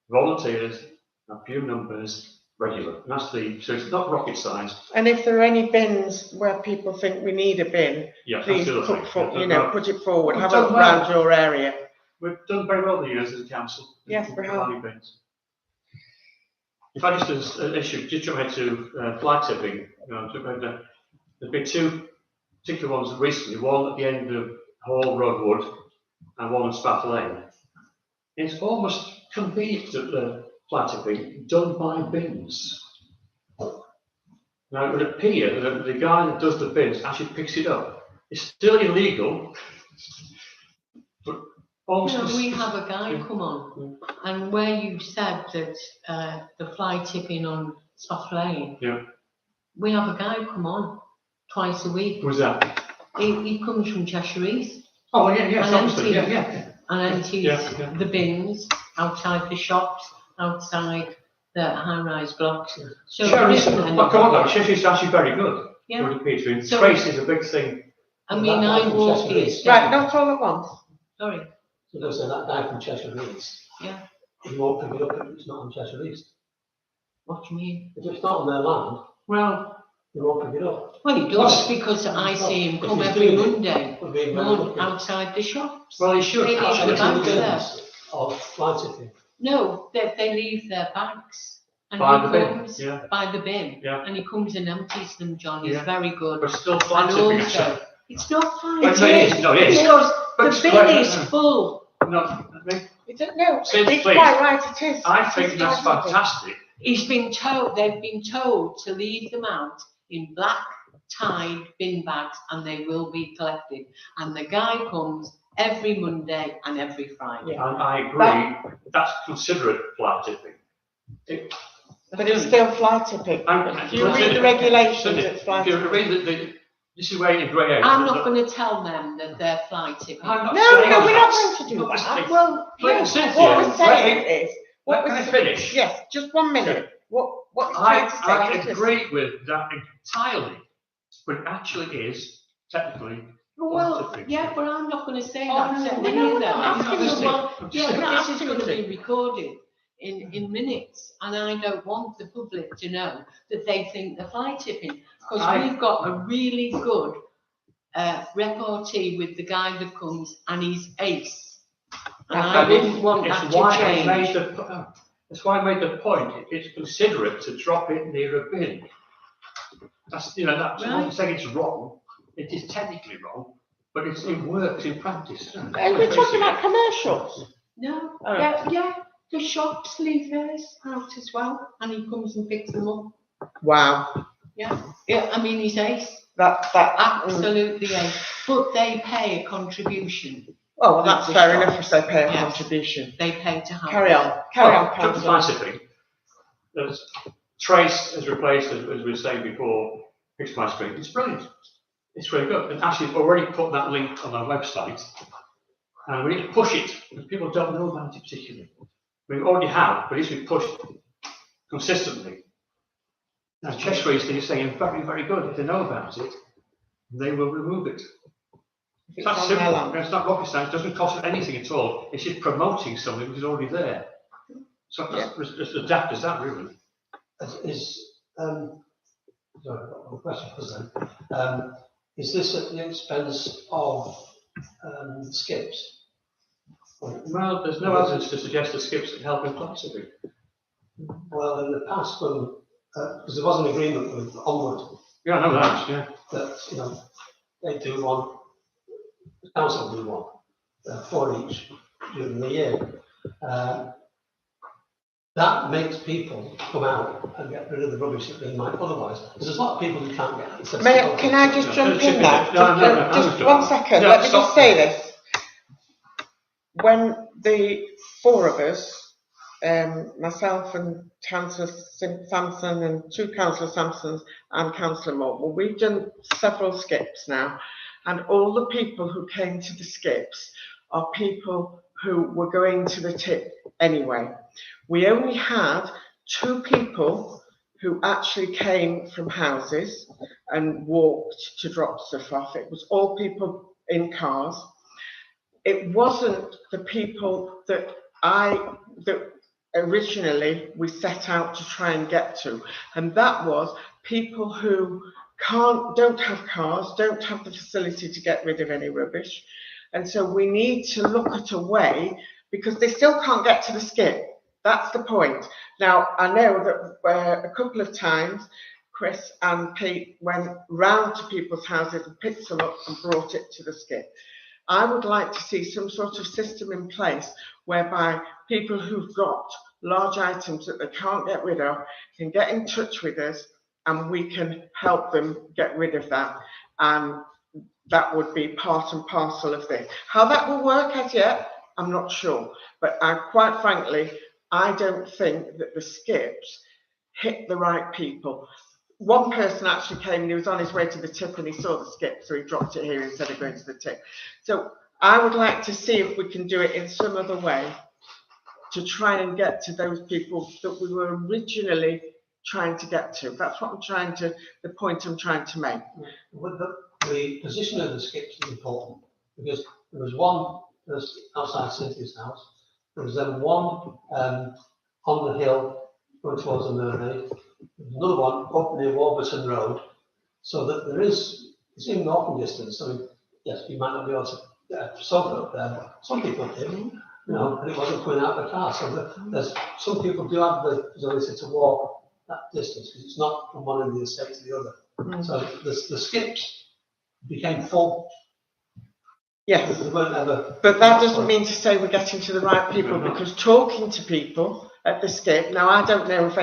volunteers, a few numbers, regular. And that's so it's not rocket science. And if there are any bins where people think we need a bin, yeah, please put it forward. Have a done look around your area. We've done very well the years as a council. Yes, we have. Bins. If I just as an issue, just jump ahead to fly tipping, there's been two particular ones recently, one at the end of Hall Roadwood and one in Spath Lane. It's almost convenient that the fly tipping done by bins. Now it would appear that the guy that does the bins actually picks it up. It's still illegal, but almost. We have a guy come on, and where you said that the fly tipping on Soft Lane. Yeah. We have a guy come on twice a week. Who's that? He comes from Cheshire East Oh, yeah, yes, And obviously, yeah, empty. yeah. and empties Yeah. the bins outside the shops, outside the high-rise blocks. So there Cherries, isn't oh, come on, though, anybody. Cherries is actually very good. Yeah. With the Peter, So- Trace is a big thing. I mean, I walk the estate. Right, not all at once. Sorry, So they'll say that guy from Cheshire East, yeah, he won't pick it up if it's not on Cheshire East. what do you mean? If it's not on their land, Well, they won't pick it up. Well, he does, because I see him If come he's every doing it, Monday, We're being very run lucky. outside the shops. well, he should. They leave actually. the bags there. Bins of fly tipping. No, they leave their bags. And By he the bin, comes yeah. by the bin. Yeah. And he comes and empties them, John, he's Yeah. very good. But still fly And tipping, also, actually. it's not fine. But it is, no, it is. Because But the bin but- is full. No, I mean, You don't know. Sid, It's please. quite right, it is. I think It's that's quite fantastic. They've been told to leave them out in black tied bin bags and they will be collected. And the guy comes every Monday and every Friday. Yeah. And I agree, that's considerate fly tipping. It- But it's still fly tipping. If you read the regulations, it's fly If you tipping. read this is where you're in grey area. I'm not going to tell them that they're fly tipping. I'm not No, saying no, we're not that. going to do But that. it's- Well, But no, Cynthia, what we're saying let is, what Can I we're finish? yes, just 1 minute. What we're trying to say. I is this. agree with that entirely, but it actually is technically. Well, fly tipping. yeah, but I'm not going to say Oh, that. no, to no, any no, of we're them. not I'm asking just you. saying, I'm just yeah, saying. this is going to Absolutely. be recorded in minutes, and I don't want the public to know that they think they're fly tipping, because I- we've got a really good repartee with the guy that comes, and he's ace. And I And wouldn't want it's that to why I made change. that's why I made the point, it's considerate to drop it near a bin. That's, that's, I'm not Right. saying it's wrong, it is technically wrong, but it works in practice. Are we talking about commercials? No, Oh. yeah, the shops leave theirs out as well, and he comes and picks them up. Wow. Yeah, I mean, he's ace. That. Absolutely, ace. But they pay a contribution. Oh, well, that's The fair shop. enough if they pay a Yes. contribution. They pay to have. Carry it. on. Carry on, Come to Councillor. fly tipping. There's Trace has replaced, as we were saying before, Fixed Price Screen. It's brilliant. It's really good. And actually, we've already put that link on our website. And we need to push it, because people don't know about it particularly. We already have, but it needs to be pushed consistently. Now, Cheshire East is saying very, very good. If they know about it, they will remove it. It's that on their simple. land. It's not rocket science. It doesn't cost anything at all. It's just promoting something which is already there. So it's as adapt as that, really. Sorry, I've got one question for them. Is this at the expense of skips? Well, there's no evidence to suggest that skips can help in philosophy. Well, in the past, when because there was an agreement with Onward Yeah, I know that, yeah. that they do one, the council do one for each during the year. That makes people come out and get rid of the rubbish that they might otherwise. Because there's a lot of people who can't get access. Can I just jump in there? No, Just 1 second. No, Let me stop. just say this. When the four of us, myself and Councillor Sampson and two Councillor Sampsons and Councillor Moore, well, we've done several skips now, and all the people who came to the skips are people who were going to the tip anyway. We only had 2 people who actually came from houses and walked to drop stuff off. It was all people in cars. It wasn't the people that originally we set out to try and get to, and that was people who don't have cars, don't have the facility to get rid of any rubbish, and so we need to look at a way, because they still can't get to the skip. That's the point. Now, I know that a couple of times Chris and Pete went round to people's houses and picked them up and brought it to the skip. I would like to see some sort of system in place whereby people who've got large items that they can't get rid of can get in touch with us and we can help them get rid of that. And that would be part and parcel of this. How that will work as yet, I'm not sure. But quite frankly, I don't think that the skips hit the right people. One person actually came and he was on his way to the tip and he saw the skip, so he dropped it here instead of going to the tip. So I would like to see if we can do it in some other way to try and get to those people that we were originally trying to get to. That's what the point I'm trying to make. With the position of the skips is important, because there was one outside Cynthia's house, there was then one on the hill going towards the Mermaid, there's another one up near Warburton Road, so that it's in walking distance. I mean, yes, you might not be able to get a sofa up there, but some people did, you know, and it wasn't coming out of the car. So there's some people do have the ability to walk that distance, because it's not from one end of the estate to the other. So the skips became full. Yeah, They weren't ever. but that doesn't mean to say we're getting to the right people, because talking to people at the skip, now I don't know if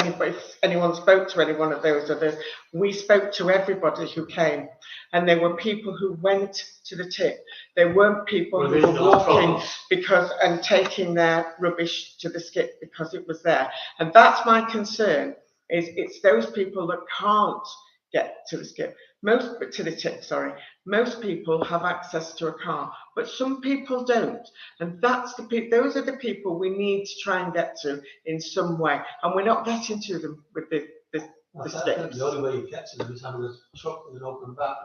anyone spoke to any one of those others. We spoke to everybody who came, and there were people who went to the tip. There weren't people who were walking and taking their rubbish to the skip because it was there. And that's my concern, is it's those people that can't get to the skip. To the tip, sorry. Most people have access to a car, but some people don't. And those are the people we need to try and get to in some way. And we're not getting to them with the skips. The only way you get to them is having a truck with an open back.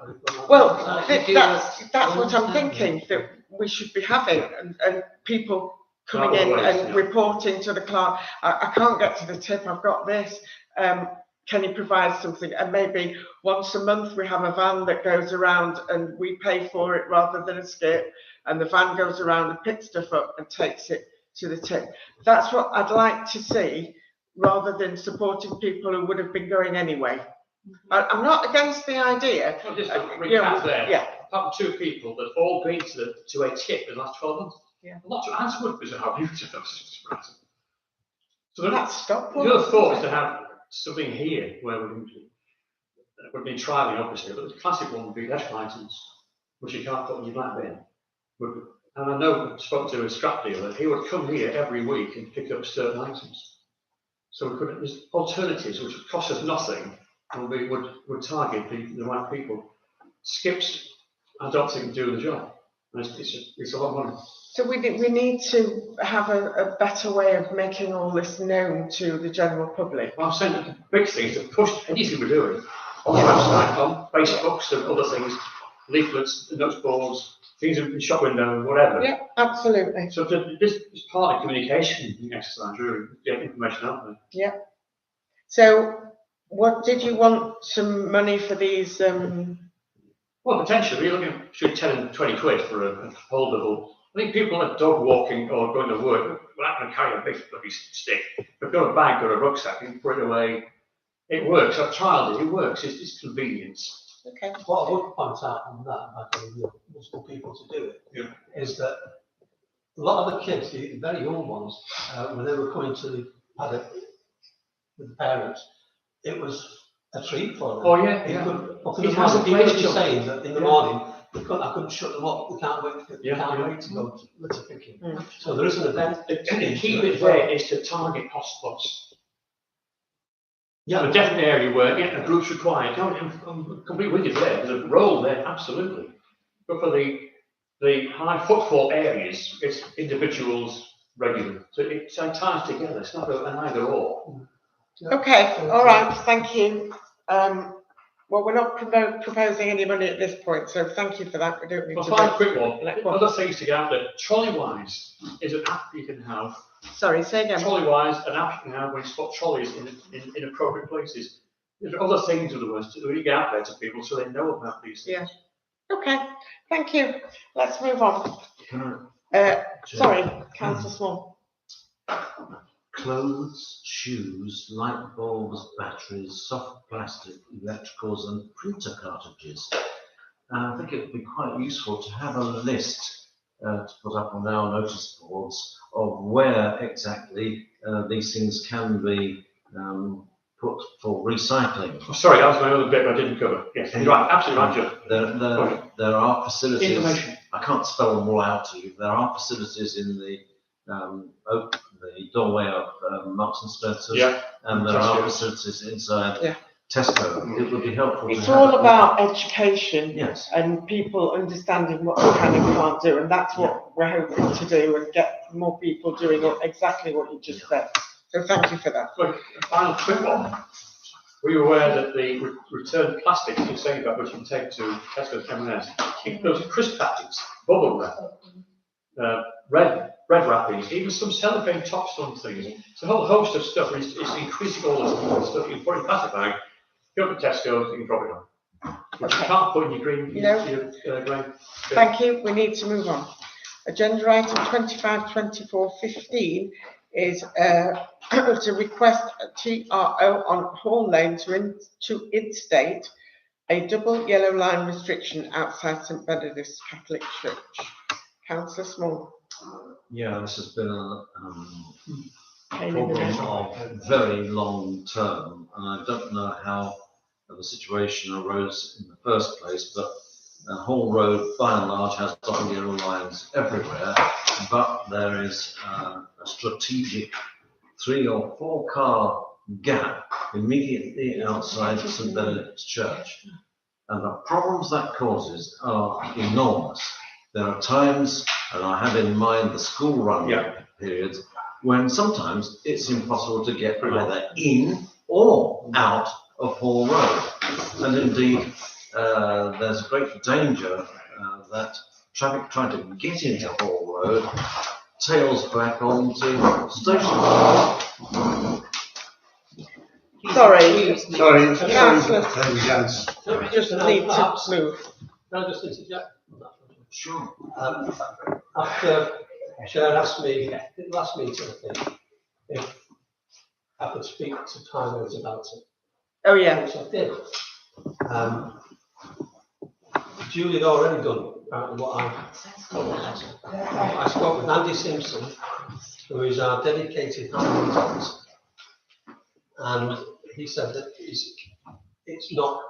Well, that's what I'm thinking, that we should be having, and people coming in and reporting to the clerk, I can't get to the tip, I've got this. Can you provide something? And maybe once a month we have a van that goes around and we pay for it rather than a skip, and the van goes around and picks stuff up and takes it to the tip. That's what I'd like to see, rather than supporting people who would have been going anyway. I'm not against the idea. Well, just to recap apart from 2 people that have all been to a tip in the last 12 months. Yeah. A lot of answers because of how beautiful this is. So that's stop. The other thought is to have something here where we've been trialling, obviously, but the classic one would be electrical items, which you can't put in your black bin. And I know I spoke to a scrap dealer, he would come here every week and pick up certain items. So there's alternatives which would cost us nothing, and we would target the right people. Skips, I don't think do the job. It's a lot of money. So we need to have a better way of making all this known to the general public. Well, I'm saying that the big thing is to push anything we're doing on the website, on Facebooks and other things, leaflets, notes boards, things in the shop window, whatever. Yeah, absolutely. So this is part of communication exercise, really, get information out there. Yeah. So what did you want some money for these? Well, potentially, you're looking between 10 and 20 quid for a foldable. I think people are dog walking or going to work, we're not going to carry a big bloody stick. If you've got a bag or a rucksack, you can put it away. It works. I've tried it. It works. It's convenience. Okay. What I would point out on that, I think multiple people to do it, is that a lot of the kids, the very young ones, when they were coming to the paddock with the parents, it was a treat for them. Oh yeah, He hasn't been saying that in the morning, I couldn't shut them up. They can't wait to go to litter picking. So there is an event. The key bit there is to target hotspots. Yeah, a definite area where a group's required. I'm completely with you there. There's a role there, absolutely. But for the high footfall areas, it's individuals regularly. So it ties together. It's not an either or. Okay, all right, thank you. Well, we're not proposing any money at this point, so thank you for that. We don't need to. Find a quick one. Other things to get out there. Trolleywise is an app you can have. Sorry, say again. Trolleywise, an app you can have when you spot trolleys in appropriate places. There's other things, in other words, to really get out there to people so they know about these things. Yeah. Okay, thank you. Let's move on. Sorry, Councillor Small. Clothes, shoes, light bulbs, batteries, soft plastic, electricals and printer cartridges. I think it would be quite useful to have a list to put up on our notice boards of where exactly these things can be put for recycling. Oh, sorry, that was my other bit I didn't cover. Yes, you're right, absolutely right, There are facilities, information. I can't spell them all out to you, there are facilities in the open the doorway of Marks and Spencer's, Yeah. and there are facilities inside Yeah. Tesco. It would be helpful. It's to all have- about education Yes. and people understanding what they can and can't do, and that's what we're hoping to do and get more people doing exactly what you just said. So thank you for that. Look, a final quick one. Were you aware that the returned plastics you're saying about which you can take to Tesco's M&S, those crisp packets, bubble wrap, red wrappings, even some cellophane tops on things. It's a whole host of stuff. It's increasing all the stuff. You can put in a plastic bag, go to Tesco's, you can drop it on. Which you can't put in your green. Grain. Thank you. We need to move on. Agenda item 25/24/15 is to request a TRO on Hall Lane to instate a double yellow line restriction outside St Benedict's Catholic Church. Councillor Small. Yeah, this has been a problem of very long term, and I don't know how the situation arose in the first place, but Hall Road by and large has double yellow lines everywhere, but there is a strategic 3 or 4 car gap immediately outside St Benedict's Church, and the problems that causes are enormous. There are times, and I have in mind the school run periods, when sometimes it's impossible to get either in or out of Hall Road. And indeed, there's a great danger that traffic trying to get into Hall Road tails back onto Station Road. Sorry. Councillor. We just need to move. Can I just interject? Sure. After Chair asked me, at the last meeting, I think, if I could speak to Highways about it. Oh, yeah. Which I did. Julie had already done apparently what I spoke with Andy Simpson, who is our dedicated highways officer, and he said that it's not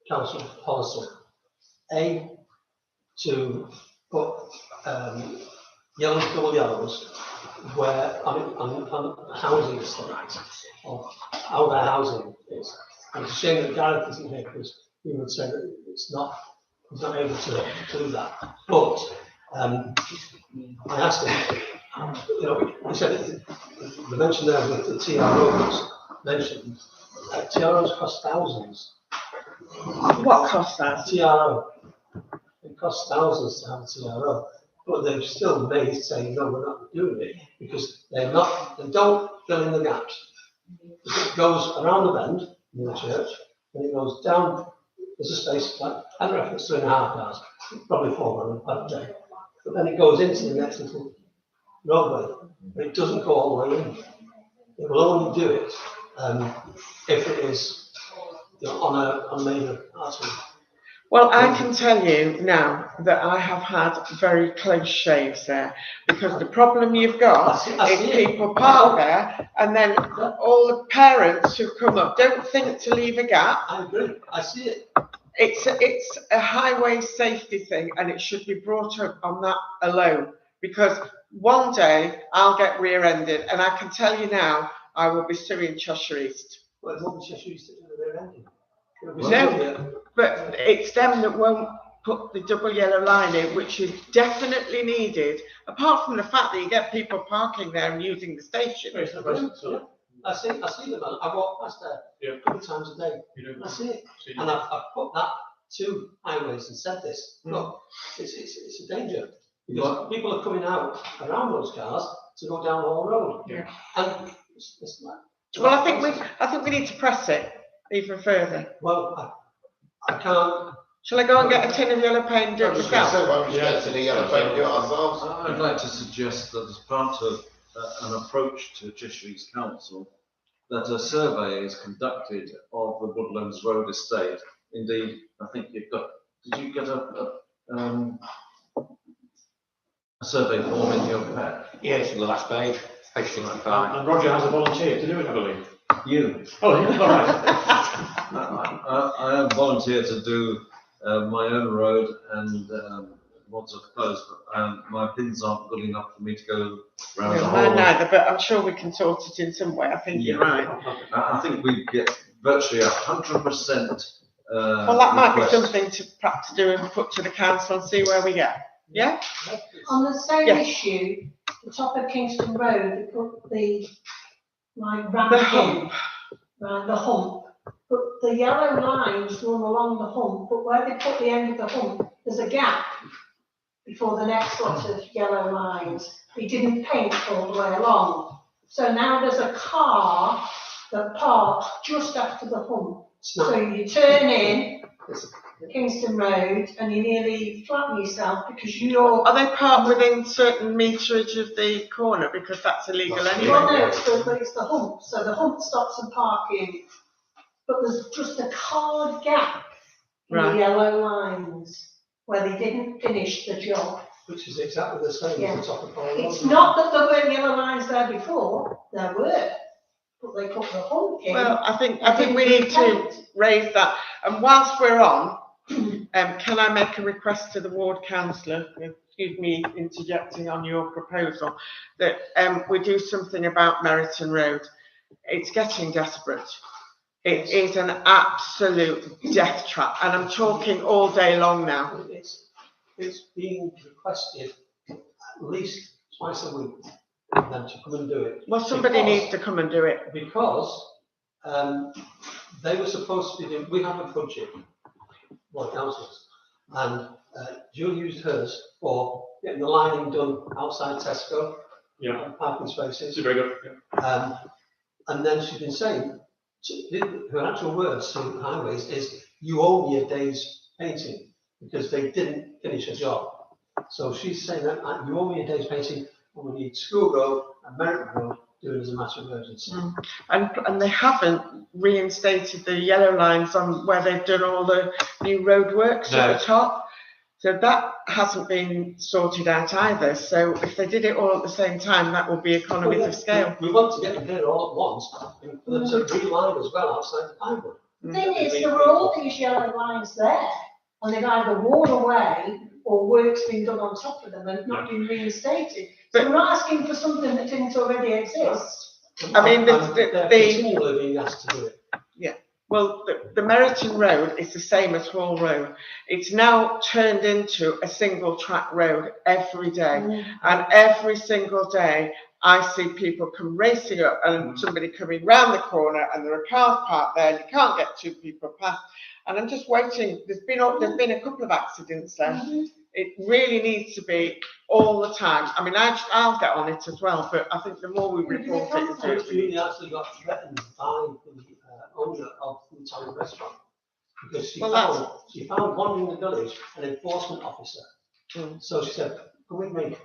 council policy to put double yellows where on housing estates or how their housing is. And it's a shame that Gareth isn't here because he would say that he's not able to do that. But I asked him, he said the mention there with the TROs mentioned. TROs cost thousands. What cost that? TRO. It costs thousands to have a TRO, but they've still may say no, we're not doing it because they don't fill in the gaps. It goes around the bend in the church and it goes down. There's a space like I reckon it's 3.5 cars, probably 4 on a day. But then it goes into the next little roadway, but it doesn't go all the way in. It will only do it if it is on a major artery. Well, I can tell you now that I have had very close shaves there because the problem you've got is people park there and then all the parents who come up don't think to leave a gap. I agree. I see it. It's a highway safety thing and it should be brought up on that alone because one day I'll get rear-ended and I can tell you now I will be suing Cheshire East. Well, it won't be Cheshire East that do the rear-ending. No, but it's them that won't put the double yellow line in, which is definitely needed, apart from the fact that you get people parking there and using the station. I see them. I walk past there a couple of times a day. I see it. And I've put that to highways and said this. Look, it's a danger. Because people are coming out around those cars to go down Hall Road. Yeah. And well, I think we need to press it even further. Well, I can't. Shall I go and get a tin of yellow paint and do it myself? I'd like to suggest that as part of an approach to Cheshire East Council, that a survey is conducted of the Woodlands Road estate. Indeed, I think you've got. Did you get a survey form in your pack? Yes, on the last page, page 65. And Roger has a volunteer to do it, I believe. You. Oh, yeah, all right. I am volunteer to do my own road and rods are closed, but my pins aren't good enough for me to go round the No, whole. mine neither, but I'm sure we can sort it in some way. I think you're right. I think we get virtually 100%. Well, that might be request. something to perhaps do and put to the council and see where we get. Yeah? On the same Yes. issue, the top of Kingston Road, they put the, like, The ramp in, hump. right, the hump. But the yellow lines run along the hump, but where they put the end of the hump, there's a gap before the next lot of yellow lines. They didn't paint all the way along. So now there's a car that parks just after the hump. So you turn in Kingston Road and you nearly flatten yourself because you're. Are they parked within certain meterage of the corner? Because that's illegal Well, anyway. no, it's the hump. So the hump stops and parking, but there's just a card gap in Right. the yellow lines where they didn't finish the job. Which is exactly the same Yeah. as the top of Paul It's Road. not that there weren't yellow lines there before, there were, but they put the hump in. Well, I think we need to raise that. And whilst we're on, can I make a request to the ward councillor, excuse me interjecting on your proposal, that we do something about Meriton Road. It's getting desperate. It is an absolute death trap, and I'm talking all day long now. It's being requested at least twice a week for them to come and do it. Well, somebody needs to come and do it. Because they were supposed to be doing, we have a budget, well, councils, and Julie used hers for getting the lining done outside Tesco. Yeah. Parking spaces. It's very good. Yeah. And then she's been saying, her actual words to highways is, you owe me a day's painting because they didn't finish a job. So she's saying that you owe me a day's painting, and we need School Road and Merritt Road doing as a matter of urgency. And they haven't reinstated the yellow lines on where they've done all the new roadworks at the top. So that hasn't been sorted out either. So if they did it all at the same time, that would be economies of scale. We want to get them there all at once, and for them to reline as well outside the pinewood. The thing is, there were all these yellow lines there, and they've either worn away or work's been done on top of them and not been reinstated. So we're not asking for something that didn't already exist. I mean, they're continually being asked to do it. Well, the Meriton Road is the same as Hall Road. It's now turned into a single track road every day. And every single day, I see people come racing up and somebody coming round the corner and there are cars parked there and you can't get two people past. And I'm just waiting. There's been a couple of accidents there. It really needs to be all the time. I mean, I'll get on it as well, but I think the more we report it, Julie actually got threatened by the owner of the Italian restaurant because she found one in the village, an enforcement officer. So she said, "Come with me."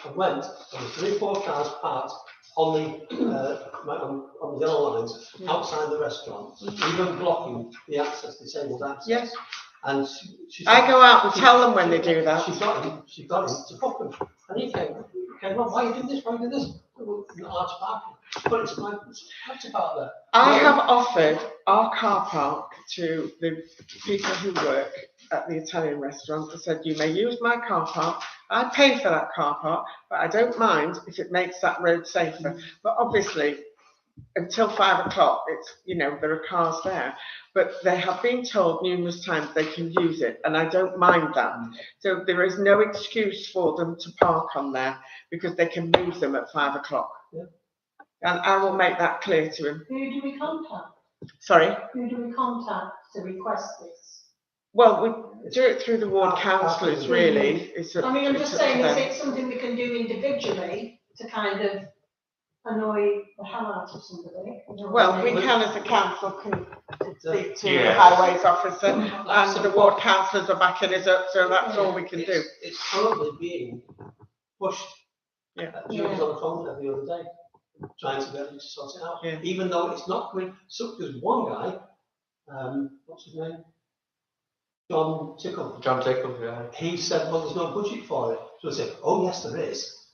I went. There were 3 or 4 cars parked on the yellow lines outside the restaurant, even blocking the access, disabled access. Yes. And I go out and tell them when they do that. She got him to book them. And he came, well, why are you doing this? Why are you doing this? Well, not allowed to park. But it's like, what's about that? I have offered our car park to the people who work at the Italian restaurant. I said, you may use my car park. I pay for that car park, but I don't mind if it makes that road safer. But obviously, until 5 o'clock, it's, there are cars there. But they have been told numerous times they can use it, and I don't mind that. So there is no excuse for them to park on there because they can move them at 5 o'clock. Yeah. And I will make that clear to him. Who do we contact? Sorry? Who do we contact to request this? Well, we do it through the ward councillors, really. I'm just saying, is it something we can do individually to kind of annoy the hell out of somebody? Well, we can, as a council, can speak to the highways officer, and the ward councillors are backing us up, so that's all we can do. It's currently being pushed. Julie was on the phone every other day, trying to get them to sort it out. Even though it's not coming. So there's one guy, what's his name? John Tickle, yeah. He said, well, there's no budget for it. So I said, oh yes, there is.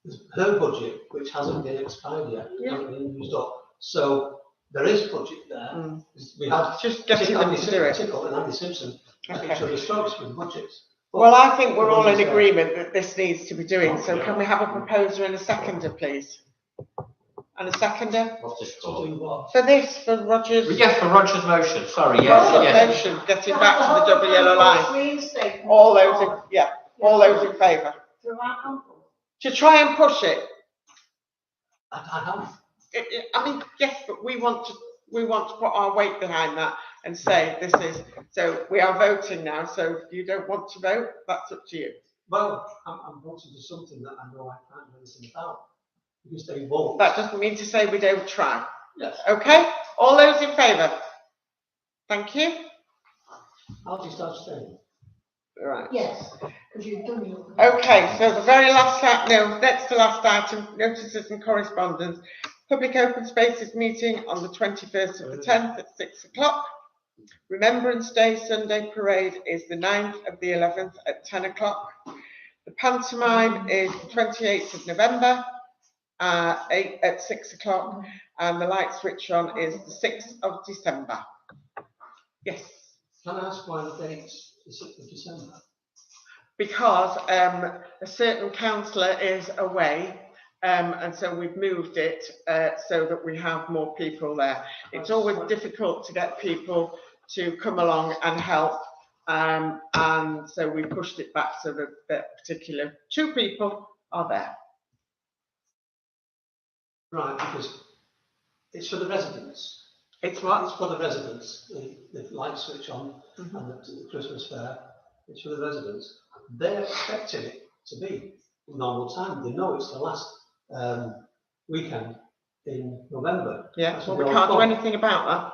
There's her budget, which hasn't been expired yet, hasn't been used up. So there is budget there. We had just getting them to do it. Tickle and Andy Simpson, which are the strokes with budgets. Well, I think we're all in agreement that this needs to be doing, so can we have a proposer and a seconder, please? And a seconder? What's this To for? do what? For this, for Roger's. Yes, for Roger's motion, sorry, yes. Motion, getting back to the double yellow line. All those in, all those in favour. To try and push it. I have. I mean, yes, but we want to put our weight behind that and say this is, so we are voting now, so if you don't want to vote, that's up to you. Well, I'm voting for something that I know I can't do anything about, because they won't. That doesn't mean to say we don't try. Yes. Okay, all those in favour? Thank you. I'll just abstain. Right. Yes, because you've done your. Okay, so the very last, next to last item, notices and correspondence. Public open spaces meeting on the 21st of the 10th at 6 o'clock. Remembrance Day Sunday parade is the 9th of the 11th at 10 o'clock. The pantomime is the 28th of November at 6 o'clock, and the light switch on is the 6th of December. Yes. Can I ask why the date's the 6th of December? Because a certain councillor is away, and so we've moved it so that we have more people there. It's always difficult to get people to come along and help, and so we pushed it back so that that particular 2 people are there. Right, because it's for the residents. It's what? It's for the residents, the light switch on and the Christmas fair. It's for the residents. They're expecting it to be normal time. They know it's the last weekend in November. Yeah, well, we can't do anything about that.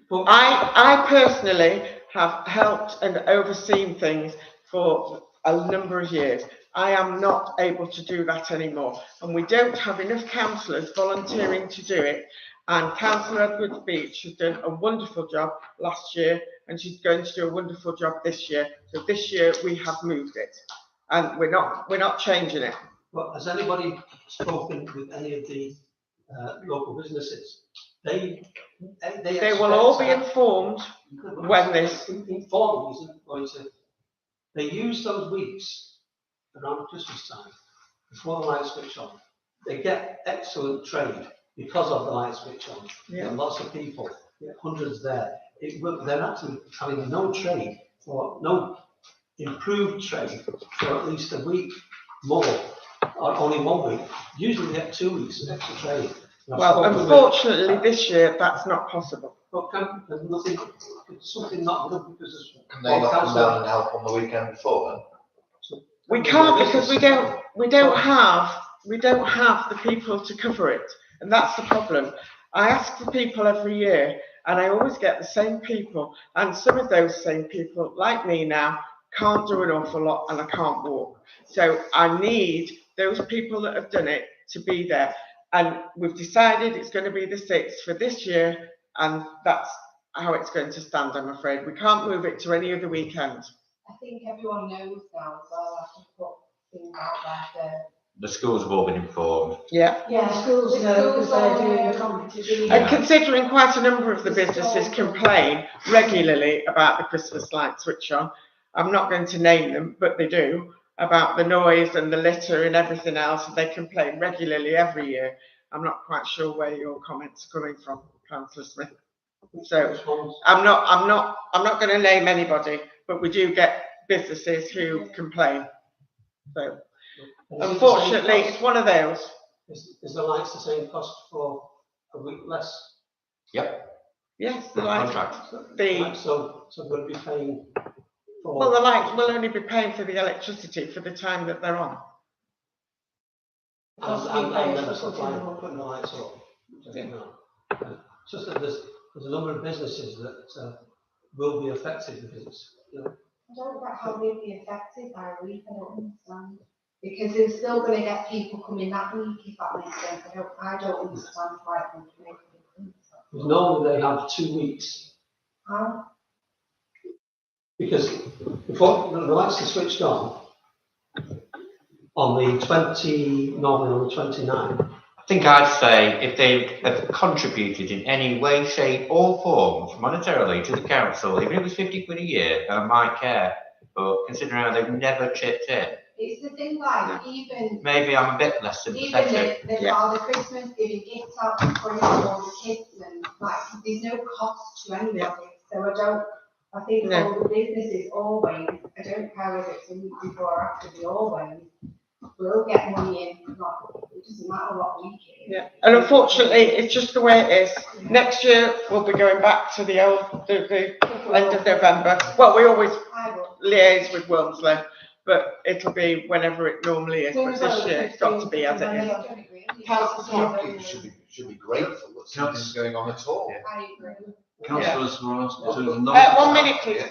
But I personally have helped and overseen things for a number of years. I am not able to do that anymore, and we don't have enough councillors volunteering to do it. And Councillor Edwards Beach has done a wonderful job last year, and she's going to do a wonderful job this year. So this year we have moved it, and we're not changing it. But has anybody spoken with any of the local businesses? They will all be informed when this. Informed isn't going to. They use those weeks around Christmas time before the light switch on. They get excellent trade because of the light switch on. Yeah. There are lots of people, hundreds there. They're actually having no trade or no improved trade for at least a week more, or only 1 week. Usually they get 2 weeks of extra trade. Well, unfortunately, this year that's not possible. But there's nothing, it's something not good because Can they not come down and help on the weekend before then? We can't, because we don't have the people to cover it, and that's the problem. I ask for people every year, and I always get the same people, and some of those same people, like me now, can't do an awful lot, and I can't walk. So I need those people that have done it to be there. And we've decided it's going to be the 6th for this year, and that's how it's going to stand, I'm afraid. We can't move it to any other weekend. I think everyone knows now, so I'll have to put things out there. The schools have all been informed. Yeah. Yeah, schools know because they're doing the competition. And considering quite a number of the businesses complain regularly about the Christmas light switch on, I'm not going to name them, but they do, about the noise and the litter and everything else. They complain regularly every year. I'm not quite sure where your comments are coming from, Councillor Smith. So I'm not going to name anybody, but we do get businesses who complain. So unfortunately, it's one of those. Is the lights the same cost for a week less? Yep. Yes, the lights. Contract. So we'll be paying for. Well, the lights will only be paying for the electricity for the time that they're on. And then putting the lights up. Yeah. No. It's just that there's a number of businesses that will be affected because it's, I don't get how they'll be affected by a week, I don't understand. Because they're still going to get people coming that week, if that makes sense. I don't understand why it would make a difference. normally they have 2 weeks. How? Because before the lights are switched on the 20, normally on the 29th. I think I'd say if they have contributed in any way, shape or form monetarily to the council, even if it was 50 quid a year, I might care. but considering how they've never chipped in, It's the thing, like, even maybe I'm a bit less sympathetic. the Father Christmas, giving gifts out to all the kids, and like, there's no cost to anybody. So I think all the businesses always, I don't care if it's a week before or after, they always will get money in, like, it doesn't matter what week it is. Yeah, and unfortunately, it's just the way it is. Next year, we'll be going back to the end of November. Well, we always liaise with Wilmsley, but it'll be whenever it normally is. But this year, it's got to be as it is. People should be grateful that something's going on at all. I agree. Councillors were asked to 1 nominate. minute, please.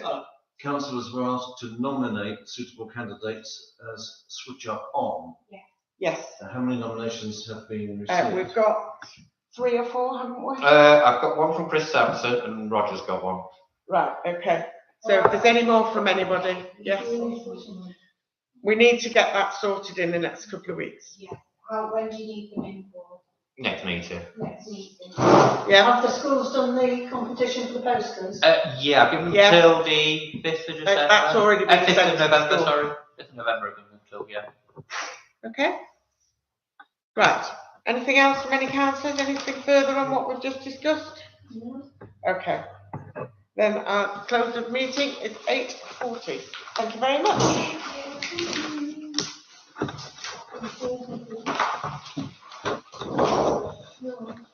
Councillors were asked to nominate suitable candidates as switch up on. Yes, How many nominations have been received? we've got 3 or 4, haven't we? I've got one from Chris Sampson and Roger's got one. Right, okay. So if there's any more from anybody, yes. We need to get that sorted in the next couple of weeks. When do you need them in for? Next meeting. Next meeting. Yeah, Have the schools done the competition for the posters? Yeah, I've given them Yeah. till the 5th of December. that's already been 5th sent of to the November, school. sorry. 5th of November, I've given them till, yeah. Okay. Right, anything else from any councillors, anything further on what we've just discussed? Okay. Then our close of meeting is 8:40. Thank you very much.